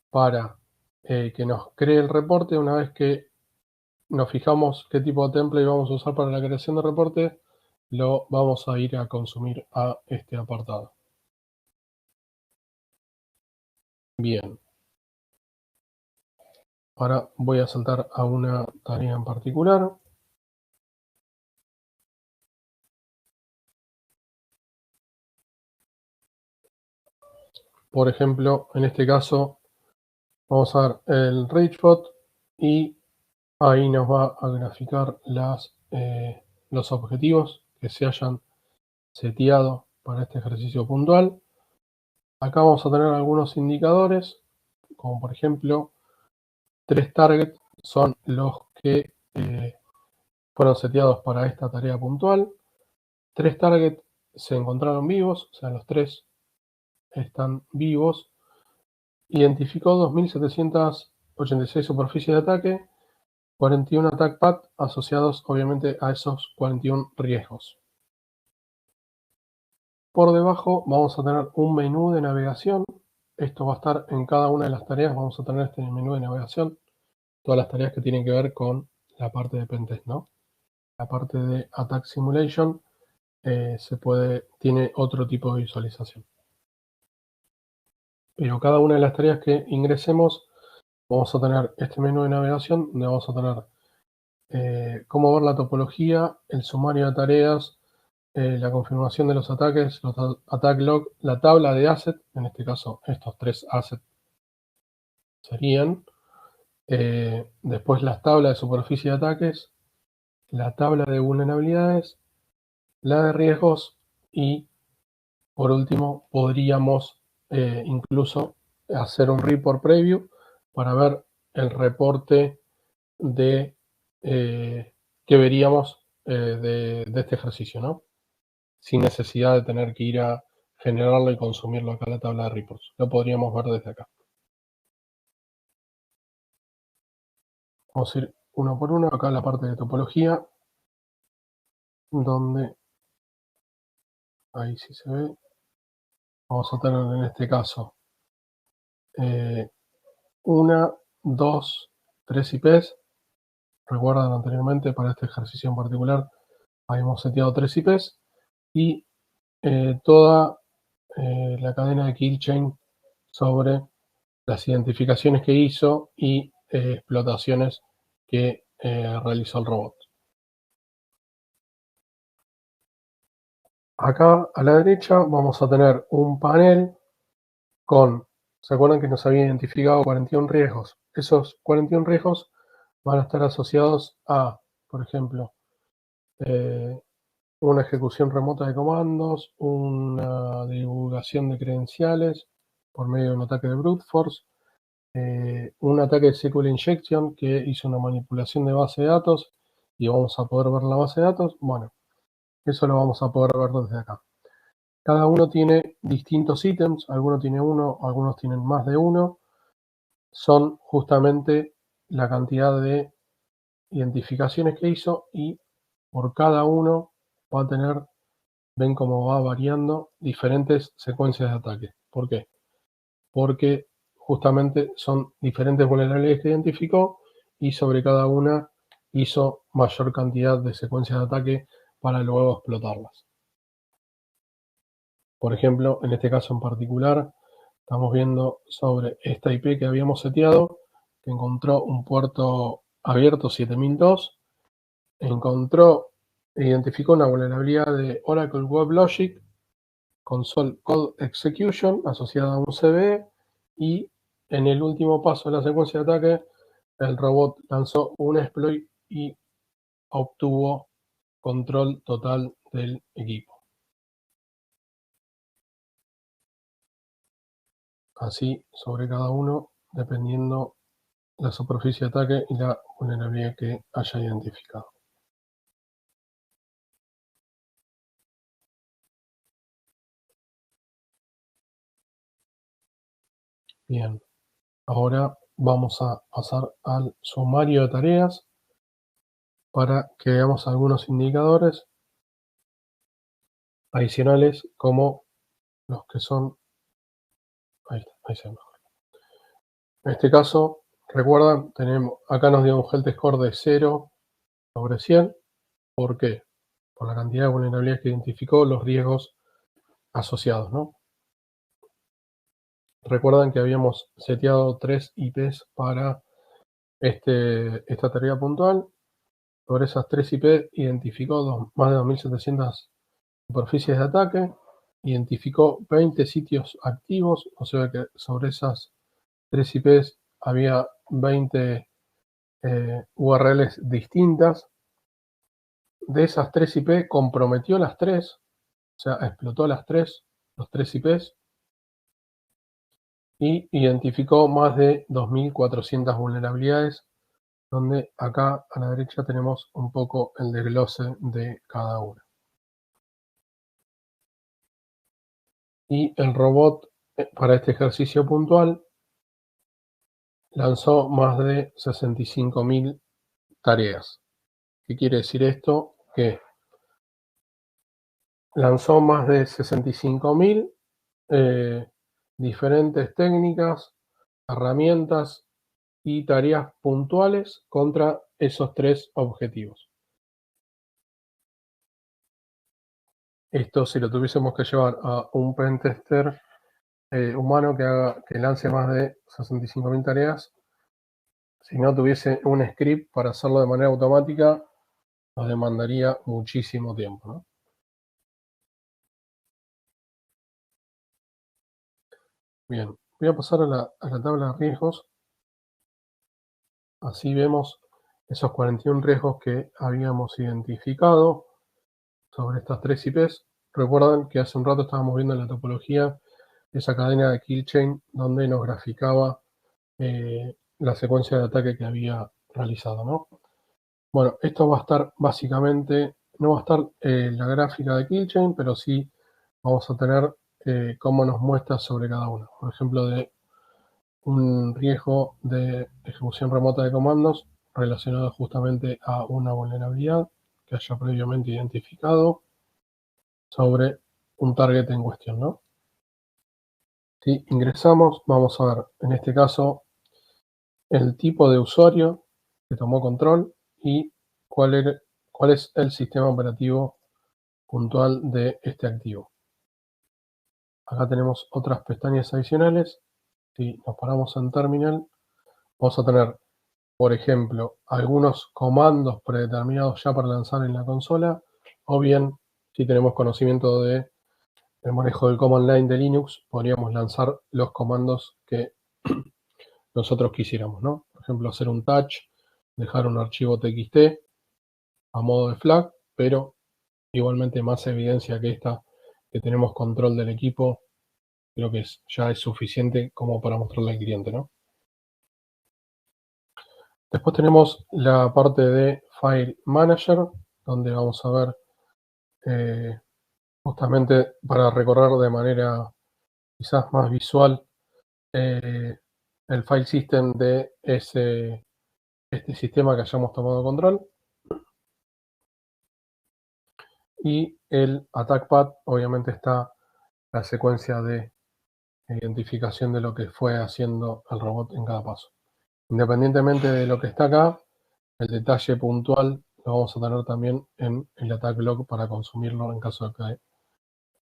para que nos cree el reporte, una vez que nos fijamos qué tipo de template vamos a usar para la creación de reporte, lo vamos a ir a consumir a este apartado. Bien. Ahora voy a saltar a una tarea en particular. Por ejemplo, en este caso, vamos a ver el RageBot y ahí nos va a graficar los objetivos que se hayan seteado para este ejercicio puntual. Acá vamos a tener algunos indicadores, como por ejemplo, 3 targets son los que fueron seteados para esta tarea puntual. 3 targets se encontraron vivos, o sea, los 3 están vivos. Identificó 2.786 superficies de ataque, 41 attack path asociados obviamente a esos 41 riesgos. Por debajo vamos a tener un menú de navegación. Esto va a estar en cada una de las tareas. Vamos a tener este menú de navegación. Todas las tareas que tienen que ver con la parte de Pentest, ¿no? La parte de Attack Simulation tiene otro tipo de visualización. Pero cada una de las tareas que ingresemos, vamos a tener este menú de navegación, donde vamos a tener cómo ver la topología, el sumario de tareas, la confirmación de los ataques, los attack log, la tabla de asset, en este caso estos 3 assets serían, después las tablas de superficie de ataques, la tabla de vulnerabilidades, la de riesgos y por último podríamos incluso hacer un report preview para ver el reporte de que veríamos de este ejercicio, ¿no? Sin necesidad de tener que ir a generarlo y consumirlo acá en la tabla de reports. Lo podríamos ver desde acá. Vamos a ir uno por uno. Acá en la parte de topología, donde ahí sí se ve. Vamos a tener en este caso 1, 2, 3 IPs. Recuerdan anteriormente para este ejercicio en particular habíamos seteado 3 IPs y toda la cadena de kill chain sobre las identificaciones que hizo y explotaciones que realizó el robot. Acá a la derecha vamos a tener un panel con, ¿se acuerdan que nos había identificado 41 riesgos? Esos 41 riesgos van a estar asociados a, por ejemplo, una ejecución remota de comandos, una divulgación de credenciales por medio de un ataque de brute force, un ataque de SQL injection que hizo una manipulación de base de datos y vamos a poder ver la base de datos. Bueno, eso lo vamos a poder ver desde acá. Cada uno tiene distintos ítems, algunos tienen uno, algunos tienen más de uno. Son justamente la cantidad de identificaciones que hizo y por cada uno va a tener, ven cómo va variando, diferentes secuencias de ataque. ¿Por qué? Porque justamente son diferentes vulnerabilidades que identificó y sobre cada una hizo mayor cantidad de secuencias de ataque para luego explotarlas. Por ejemplo, en este caso en particular, estamos viendo sobre esta IP que habíamos seteado, que encontró un puerto abierto 7002, identificó una vulnerabilidad de Oracle Web Logic, Console Code Execution asociada a un CVE y en el último paso de la secuencia de ataque, el robot lanzó un exploit y obtuvo control total del equipo. Así sobre cada uno, dependiendo la superficie de ataque y la vulnerabilidad que haya identificado. Bien, ahora vamos a pasar al sumario de tareas para que veamos algunos indicadores adicionales como los que son, ahí se ve mejor. En este caso, recuerdan, acá nos dio un health score de 0 sobre 100. ¿Por qué? Por la cantidad de vulnerabilidades que identificó, los riesgos asociados, ¿no? Recuerdan que habíamos seteado 3 IPs para esta tarea puntual. Sobre esas 3 IP identificó más de 2.700 superficies de ataque, identificó 20 sitios activos, o sea que sobre esas 3 IPs había 20 URLs distintas. De esas 3 IP comprometió las 3, o sea, explotó los 3 IPs, y identificó más de 2.400 vulnerabilidades, donde acá a la derecha tenemos un poco el desglose de cada una. Y el robot para este ejercicio puntual lanzó más de 65.000 tareas. ¿Qué quiere decir esto? Que lanzó más de 65.000 diferentes técnicas, herramientas y tareas puntuales contra esos 3 objetivos. Esto, si lo tuviésemos que llevar a un pentester humano que lance más de 65.000 tareas, si no tuviese un script para hacerlo de manera automática, nos demandaría muchísimo tiempo, ¿no? Bien, voy a pasar a la tabla de riesgos. Así vemos esos 41 riesgos que habíamos identificado sobre estas 3 IPs. Recuerdan que hace un rato estábamos viendo en la topología esa cadena de kill chain donde nos graficaba la secuencia de ataque que había realizado, ¿no? Bueno, esto va a estar básicamente, no va a estar la gráfica de kill chain, pero sí vamos a tener cómo nos muestra sobre cada uno. Por ejemplo, de un riesgo de ejecución remota de comandos relacionado justamente a una vulnerabilidad que haya previamente identificado sobre un target en cuestión, ¿no? Si ingresamos, vamos a ver, en este caso, el tipo de usuario que tomó control y cuál es el sistema operativo puntual de este activo. Acá tenemos otras pestañas adicionales. Si nos paramos en Terminal, vamos a tener, por ejemplo, algunos comandos predeterminados ya para lanzar en la consola, o bien, si tenemos conocimiento de el manejo del command line de Linux, podríamos lanzar los comandos que nosotros quisiéramos, ¿no? Por ejemplo, hacer un touch, dejar un archivo txt a modo de flag, pero igualmente más evidencia que esta, que tenemos control del equipo, creo que ya es suficiente como para mostrarle al cliente, ¿no? Después tenemos la parte de File Manager, donde vamos a ver justamente para recorrer de manera quizás más visual el file system de este sistema que hayamos tomado control. Y el attack path, obviamente está la secuencia de identificación de lo que fue haciendo el robot en cada paso. Independientemente de lo que está acá, el detalle puntual lo vamos a tener también en el attack log para consumirlo en caso de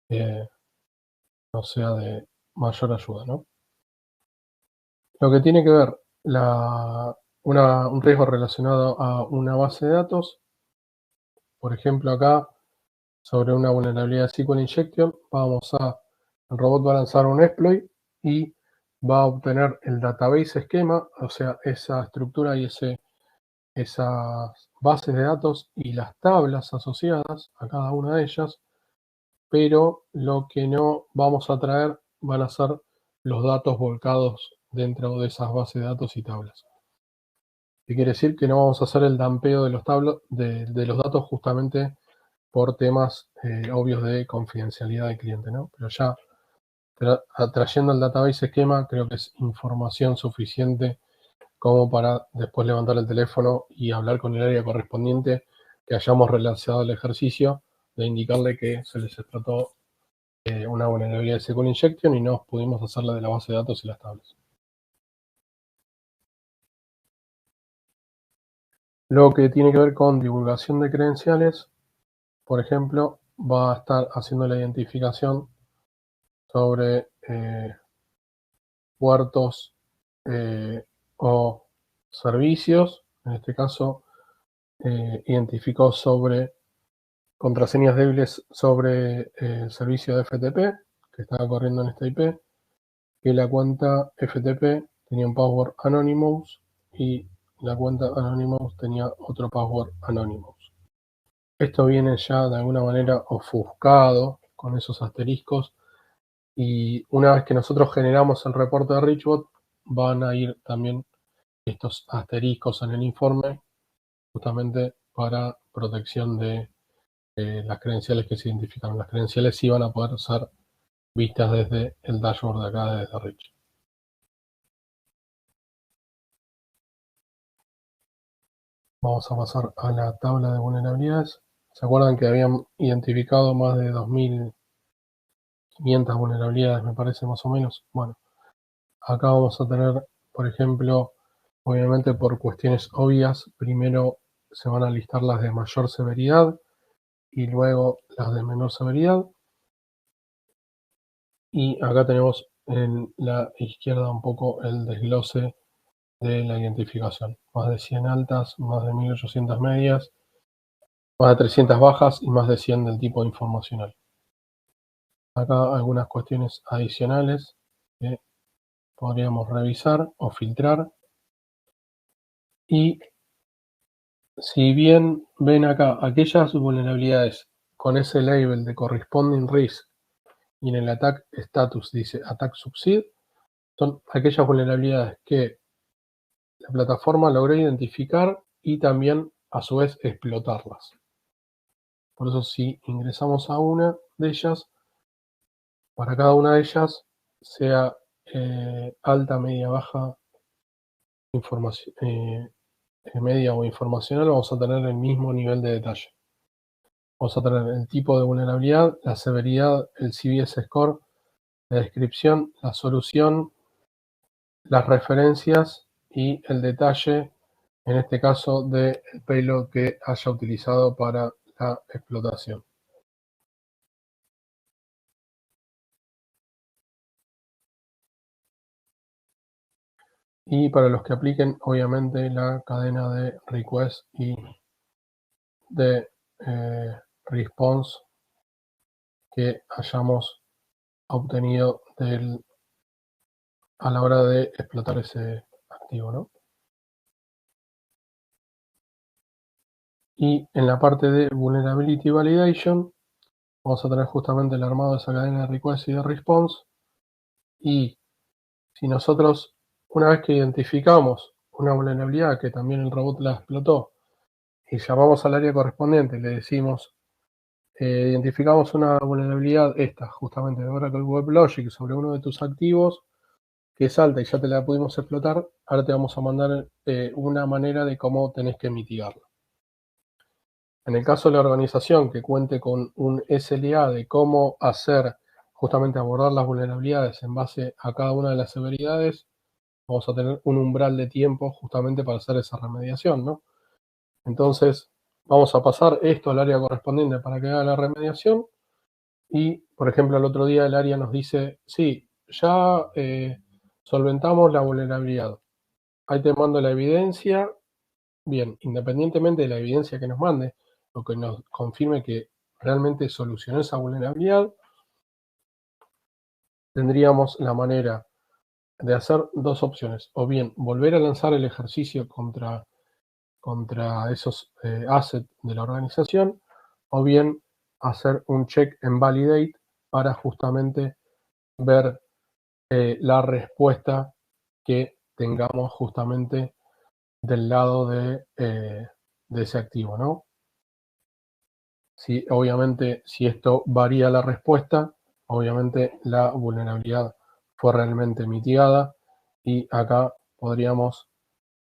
que no sea de mayor ayuda, ¿no? Lo que tiene que ver un riesgo relacionado a una base de datos, por ejemplo acá sobre una vulnerabilidad de SQL Injection, el robot va a lanzar un exploit y va a obtener el database esquema, o sea, esa estructura y ese esas bases de datos y las tablas asociadas a cada una de ellas, pero lo que no vamos a traer van a ser los datos volcados dentro de esas bases de datos y tablas. ¿Qué quiere decir? Que no vamos a hacer el dampeo de los datos justamente por temas obvios de confidencialidad del cliente, ¿no? Pero ya trayendo el database esquema, creo que es información suficiente como para después levantar el teléfono y hablar con el área correspondiente que hayamos realizado el ejercicio de indicarle que se les trató una vulnerabilidad de SQL Injection y no pudimos hacerla de la base de datos y las tablas. Lo que tiene que ver con divulgación de credenciales, por ejemplo, va a estar haciendo la identificación sobre puertos o servicios. En este caso, identificó sobre contraseñas débiles sobre el servicio de FTP que estaba corriendo en esta IP, que la cuenta FTP tenía un password Anonymous y la cuenta Anonymous tenía otro password Anonymous. Esto viene ya de alguna manera ofuscado con esos asteriscos y una vez que nosotros generamos el reporte de Richbot van a ir también estos asteriscos en el informe justamente para protección de las credenciales que se identificaron. Las credenciales sí van a poder ser vistas desde el dashboard de acá, desde Rich. Vamos a pasar a la tabla de vulnerabilidades. ¿Se acuerdan que habían identificado más de 2.500 vulnerabilidades, me parece, más o menos? Bueno, acá vamos a tener, por ejemplo, obviamente por cuestiones obvias, primero se van a listar las de mayor severidad y luego las de menor severidad. Y acá tenemos en la izquierda un poco el desglose de la identificación. Más de 100 altas, más de 1.800 medias, más de 300 bajas y más de 100 del tipo informacional. Acá algunas cuestiones adicionales que podríamos revisar o filtrar. Y si bien ven acá aquellas vulnerabilidades con ese label de corresponding risk y en el attack status dice attack succeed, son aquellas vulnerabilidades que la plataforma logró identificar y también a su vez explotarlas. Por eso si ingresamos a una de ellas, para cada una de ellas, sea alta, media, baja, información, media o informacional, vamos a tener el mismo nivel de detalle. Vamos a tener el tipo de vulnerabilidad, la severidad, el CVS score, la descripción, la solución, las referencias y el detalle, en este caso, del payload que haya utilizado para la explotación. Y para los que apliquen, obviamente, la cadena de request y de response que hayamos obtenido a la hora de explotar ese activo, ¿no? Y en la parte de Vulnerability Validation, vamos a tener justamente el armado de esa cadena de request y de response. Y si nosotros, una vez que identificamos una vulnerabilidad que también el robot la explotó y llamamos al área correspondiente y le decimos, identificamos una vulnerabilidad, esta justamente de Oracle Web Logic sobre uno de tus activos, que salta y ya te la pudimos explotar, ahora te vamos a mandar una manera de cómo tenés que mitigarla. En el caso de la organización que cuente con un SLA de cómo hacer, justamente abordar las vulnerabilidades en base a cada una de las severidades, vamos a tener un umbral de tiempo justamente para hacer esa remediación, ¿no? Entonces, vamos a pasar esto al área correspondiente para que haga la remediación y, por ejemplo, el otro día el área nos dice, sí, ya solventamos la vulnerabilidad. Ahí te mando la evidencia. Bien, independientemente de la evidencia que nos mande, o que nos confirme que realmente solucionó esa vulnerabilidad, tendríamos la manera de hacer dos opciones. O bien volver a lanzar el ejercicio contra contra esos assets de la organización, o bien hacer un check en validate para justamente ver la respuesta que tengamos justamente del lado de ese activo, ¿no? Si, obviamente, si esto varía la respuesta, obviamente la vulnerabilidad fue realmente mitigada y acá podríamos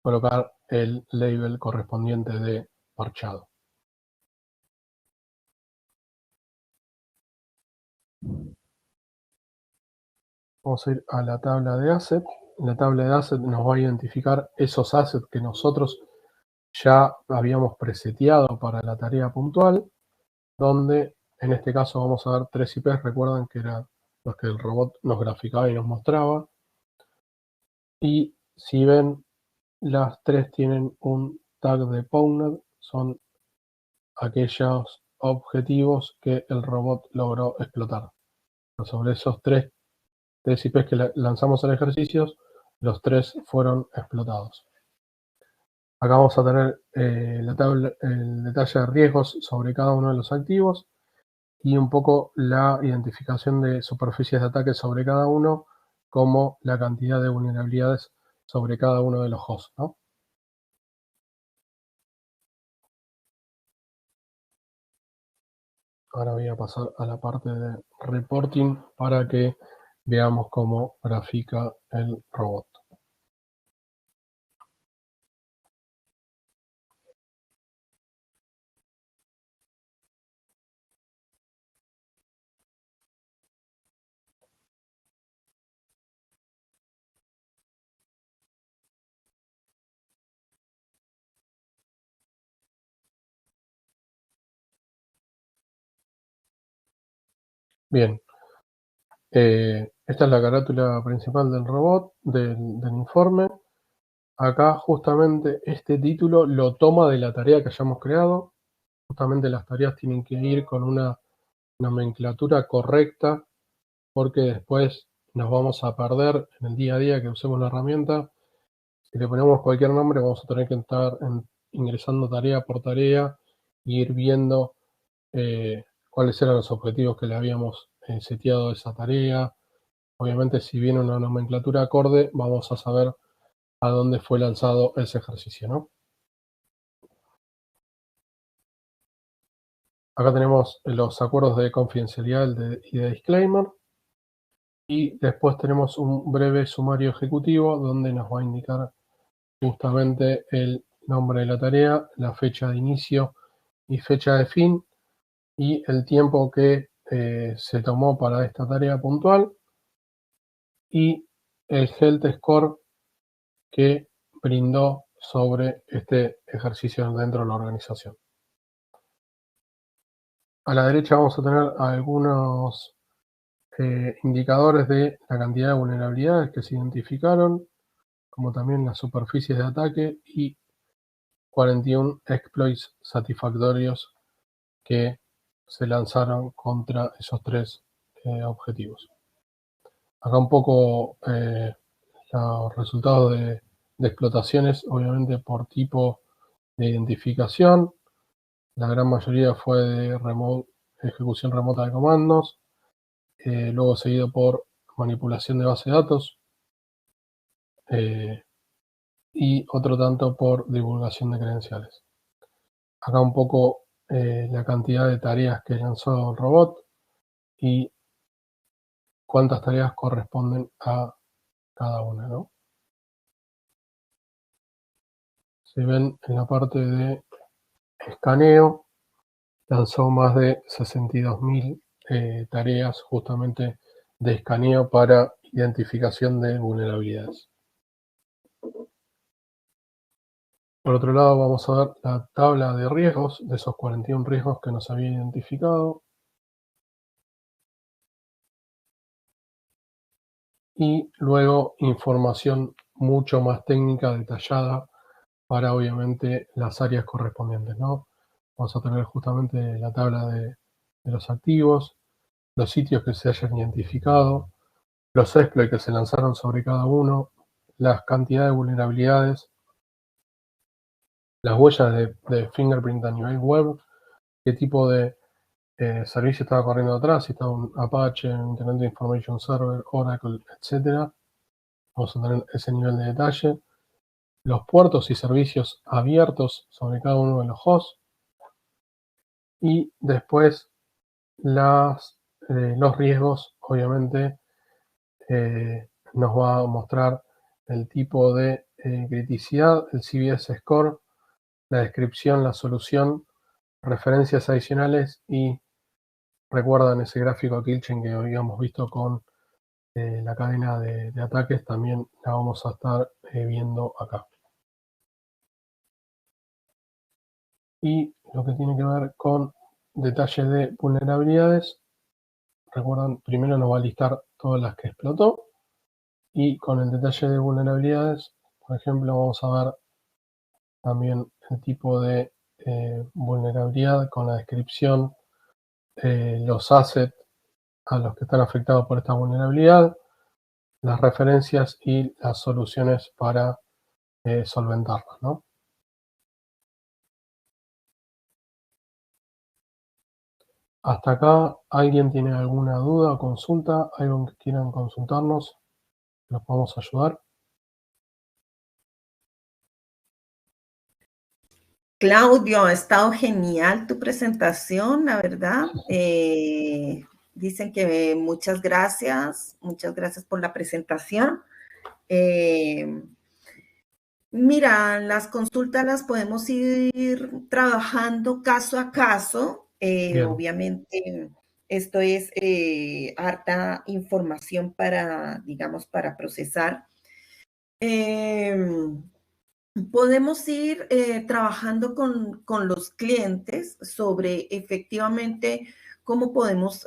colocar el label correspondiente de parchado. Vamos a ir a la tabla de asset. La tabla de asset nos va a identificar esos assets que nosotros ya habíamos preseteado para la tarea puntual, donde en este caso vamos a ver 3 IPs, recuerdan que eran los que el robot nos graficaba y nos mostraba. Y si ven, las 3 tienen un tag de Pwned, son aquellos objetivos que el robot logró explotar. Sobre esos 3 IPs que lanzamos al ejercicio, los 3 fueron explotados. Acá vamos a tener el detalle de riesgos sobre cada uno de los activos y un poco la identificación de superficies de ataque sobre cada uno, como la cantidad de vulnerabilidades sobre cada uno de los hosts, ¿no? Ahora voy a pasar a la parte de reporting para que veamos cómo grafica el robot. Bien, esta es la carátula principal del robot, del informe. Acá justamente este título lo toma de la tarea que hayamos creado. Justamente las tareas tienen que ir con una nomenclatura correcta, porque después nos vamos a perder en el día a día que usemos la herramienta. Si le ponemos cualquier nombre, vamos a tener que estar ingresando tarea por tarea e ir viendo cuáles eran los objetivos que le habíamos seteado a esa tarea. Obviamente, si viene una nomenclatura acorde, vamos a saber a dónde fue lanzado ese ejercicio, ¿no? Acá tenemos los acuerdos de confidencialidad y de disclaimer. Y después tenemos un breve sumario ejecutivo donde nos va a indicar justamente el nombre de la tarea, la fecha de inicio y fecha de fin, y el tiempo que se tomó para esta tarea puntual, y el health score que brindó sobre este ejercicio dentro de la organización. A la derecha vamos a tener algunos indicadores de la cantidad de vulnerabilidades que se identificaron, como también las superficies de ataque y 41 exploits satisfactorios que se lanzaron contra esos 3 objetivos. Acá un poco los resultados de explotaciones, obviamente por tipo de identificación. La gran mayoría fue de ejecución remota de comandos, luego seguido por manipulación de base de datos, y otro tanto por divulgación de credenciales. Acá un poco la cantidad de tareas que lanzó el robot y cuántas tareas corresponden a cada una, ¿no? Se ven en la parte de escaneo, lanzó más de 62.000 tareas justamente de escaneo para identificación de vulnerabilidades. Por otro lado, vamos a ver la tabla de riesgos, de esos 41 riesgos que nos había identificado. Y luego información mucho más técnica, detallada, para obviamente las áreas correspondientes, ¿no? Vamos a tener justamente la tabla de los activos, los sitios que se hayan identificado, los exploits que se lanzaron sobre cada uno, las cantidades de vulnerabilidades las huellas de fingerprint a nivel web, qué tipo de servicio estaba corriendo atrás, si estaba un Apache, Internet Information Server, Oracle, etcétera. Vamos a tener ese nivel de detalle. Los puertos y servicios abiertos sobre cada uno de los hosts. Y después los riesgos, obviamente, nos va a mostrar el tipo de criticidad, el CVS Score, la descripción, la solución, referencias adicionales y recuerdan ese gráfico Kilchen que habíamos visto con la cadena de ataques, también la vamos a estar viendo acá. Y lo que tiene que ver con detalles de vulnerabilidades, recuerdan, primero nos va a listar todas las que explotó y con el detalle de vulnerabilidades, por ejemplo, vamos a ver también el tipo de vulnerabilidad con la descripción, los assets a los que están afectados por esta vulnerabilidad, las referencias y las soluciones para solventarlas, ¿no? Hasta acá, ¿alguien tiene alguna duda o consulta? ¿Algo que quieran consultarnos? ¿Los podemos ayudar? Claudio, ha estado genial tu presentación, la verdad. Dicen que muchas gracias por la presentación. Mira, las consultas las podemos ir trabajando caso a caso. Obviamente, esto es harta información para, digamos, para procesar. Podemos ir trabajando con los clientes sobre efectivamente cómo podemos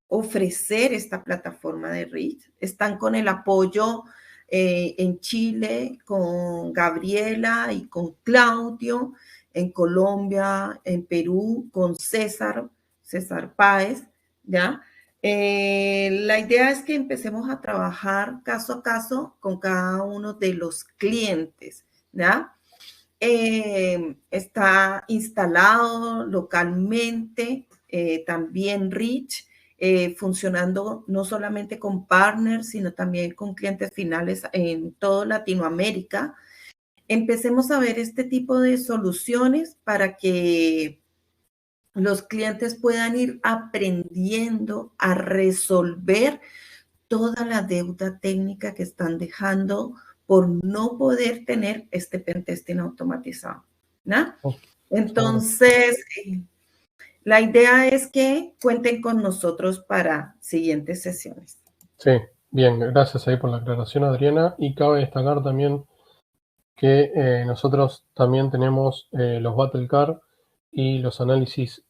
ofrecer esta plataforma de REIT. Están con el apoyo en Chile, con Gabriela y con Claudio, en Colombia, en Perú, con César Páez, ¿ya? La idea es que empecemos a trabajar caso a caso con cada uno de los clientes, ¿ya? Está instalado localmente, también Rich, funcionando no solamente con partners, sino también con clientes finales en toda Latinoamérica. Empecemos a ver este tipo de soluciones para que los clientes puedan ir aprendiendo a resolver toda la deuda técnica que están dejando por no poder tener este pentesting automatizado, ¿no? Entonces, la idea es que cuenten con nosotros para siguientes sesiones. Sí, bien, gracias ahí por la aclaración, Adriana. Y cabe destacar también que nosotros también tenemos los Battle Card y los análisis,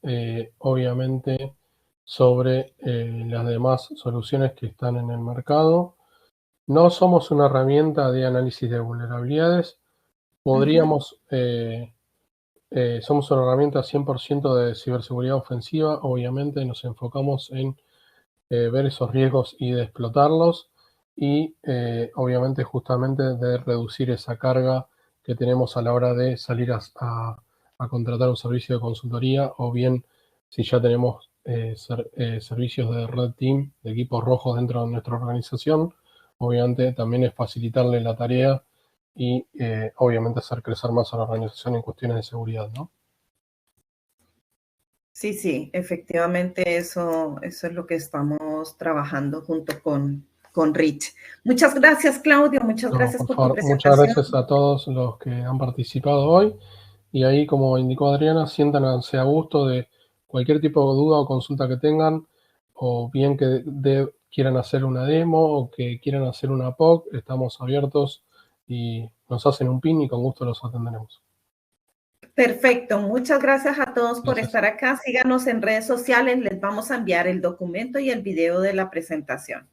obviamente, sobre las demás soluciones que están en el mercado. No somos una herramienta de análisis de vulnerabilidades. Podríamos, somos una herramienta 100% de ciberseguridad ofensiva. Obviamente nos enfocamos en ver esos riesgos y de explotarlos. Y obviamente justamente de reducir esa carga que tenemos a la hora de salir a contratar un servicio de consultoría, o bien si ya tenemos servicios de Red Team, de equipos rojos dentro de nuestra organización, obviamente también es facilitarle la tarea y obviamente hacer crecer más a la organización en cuestiones de seguridad, ¿no? Sí, sí, efectivamente eso es lo que estamos trabajando junto con Rich. Muchas gracias, Claudio. Muchas gracias por tu presentación. Muchas gracias a todos los que han participado hoy. Y ahí, como indicó Adriana, siéntanse a gusto de cualquier tipo de duda o consulta que tengan, o bien que quieran hacer una demo o que quieran hacer una POC, estamos abiertos y nos hacen un pin y con gusto los atenderemos. Perfecto, muchas gracias a todos por estar acá. Síganos en redes sociales, les vamos a enviar el documento y el video de la presentación.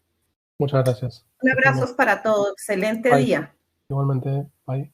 Muchas gracias. Un abrazo para todos, excelente día. Igualmente, bye.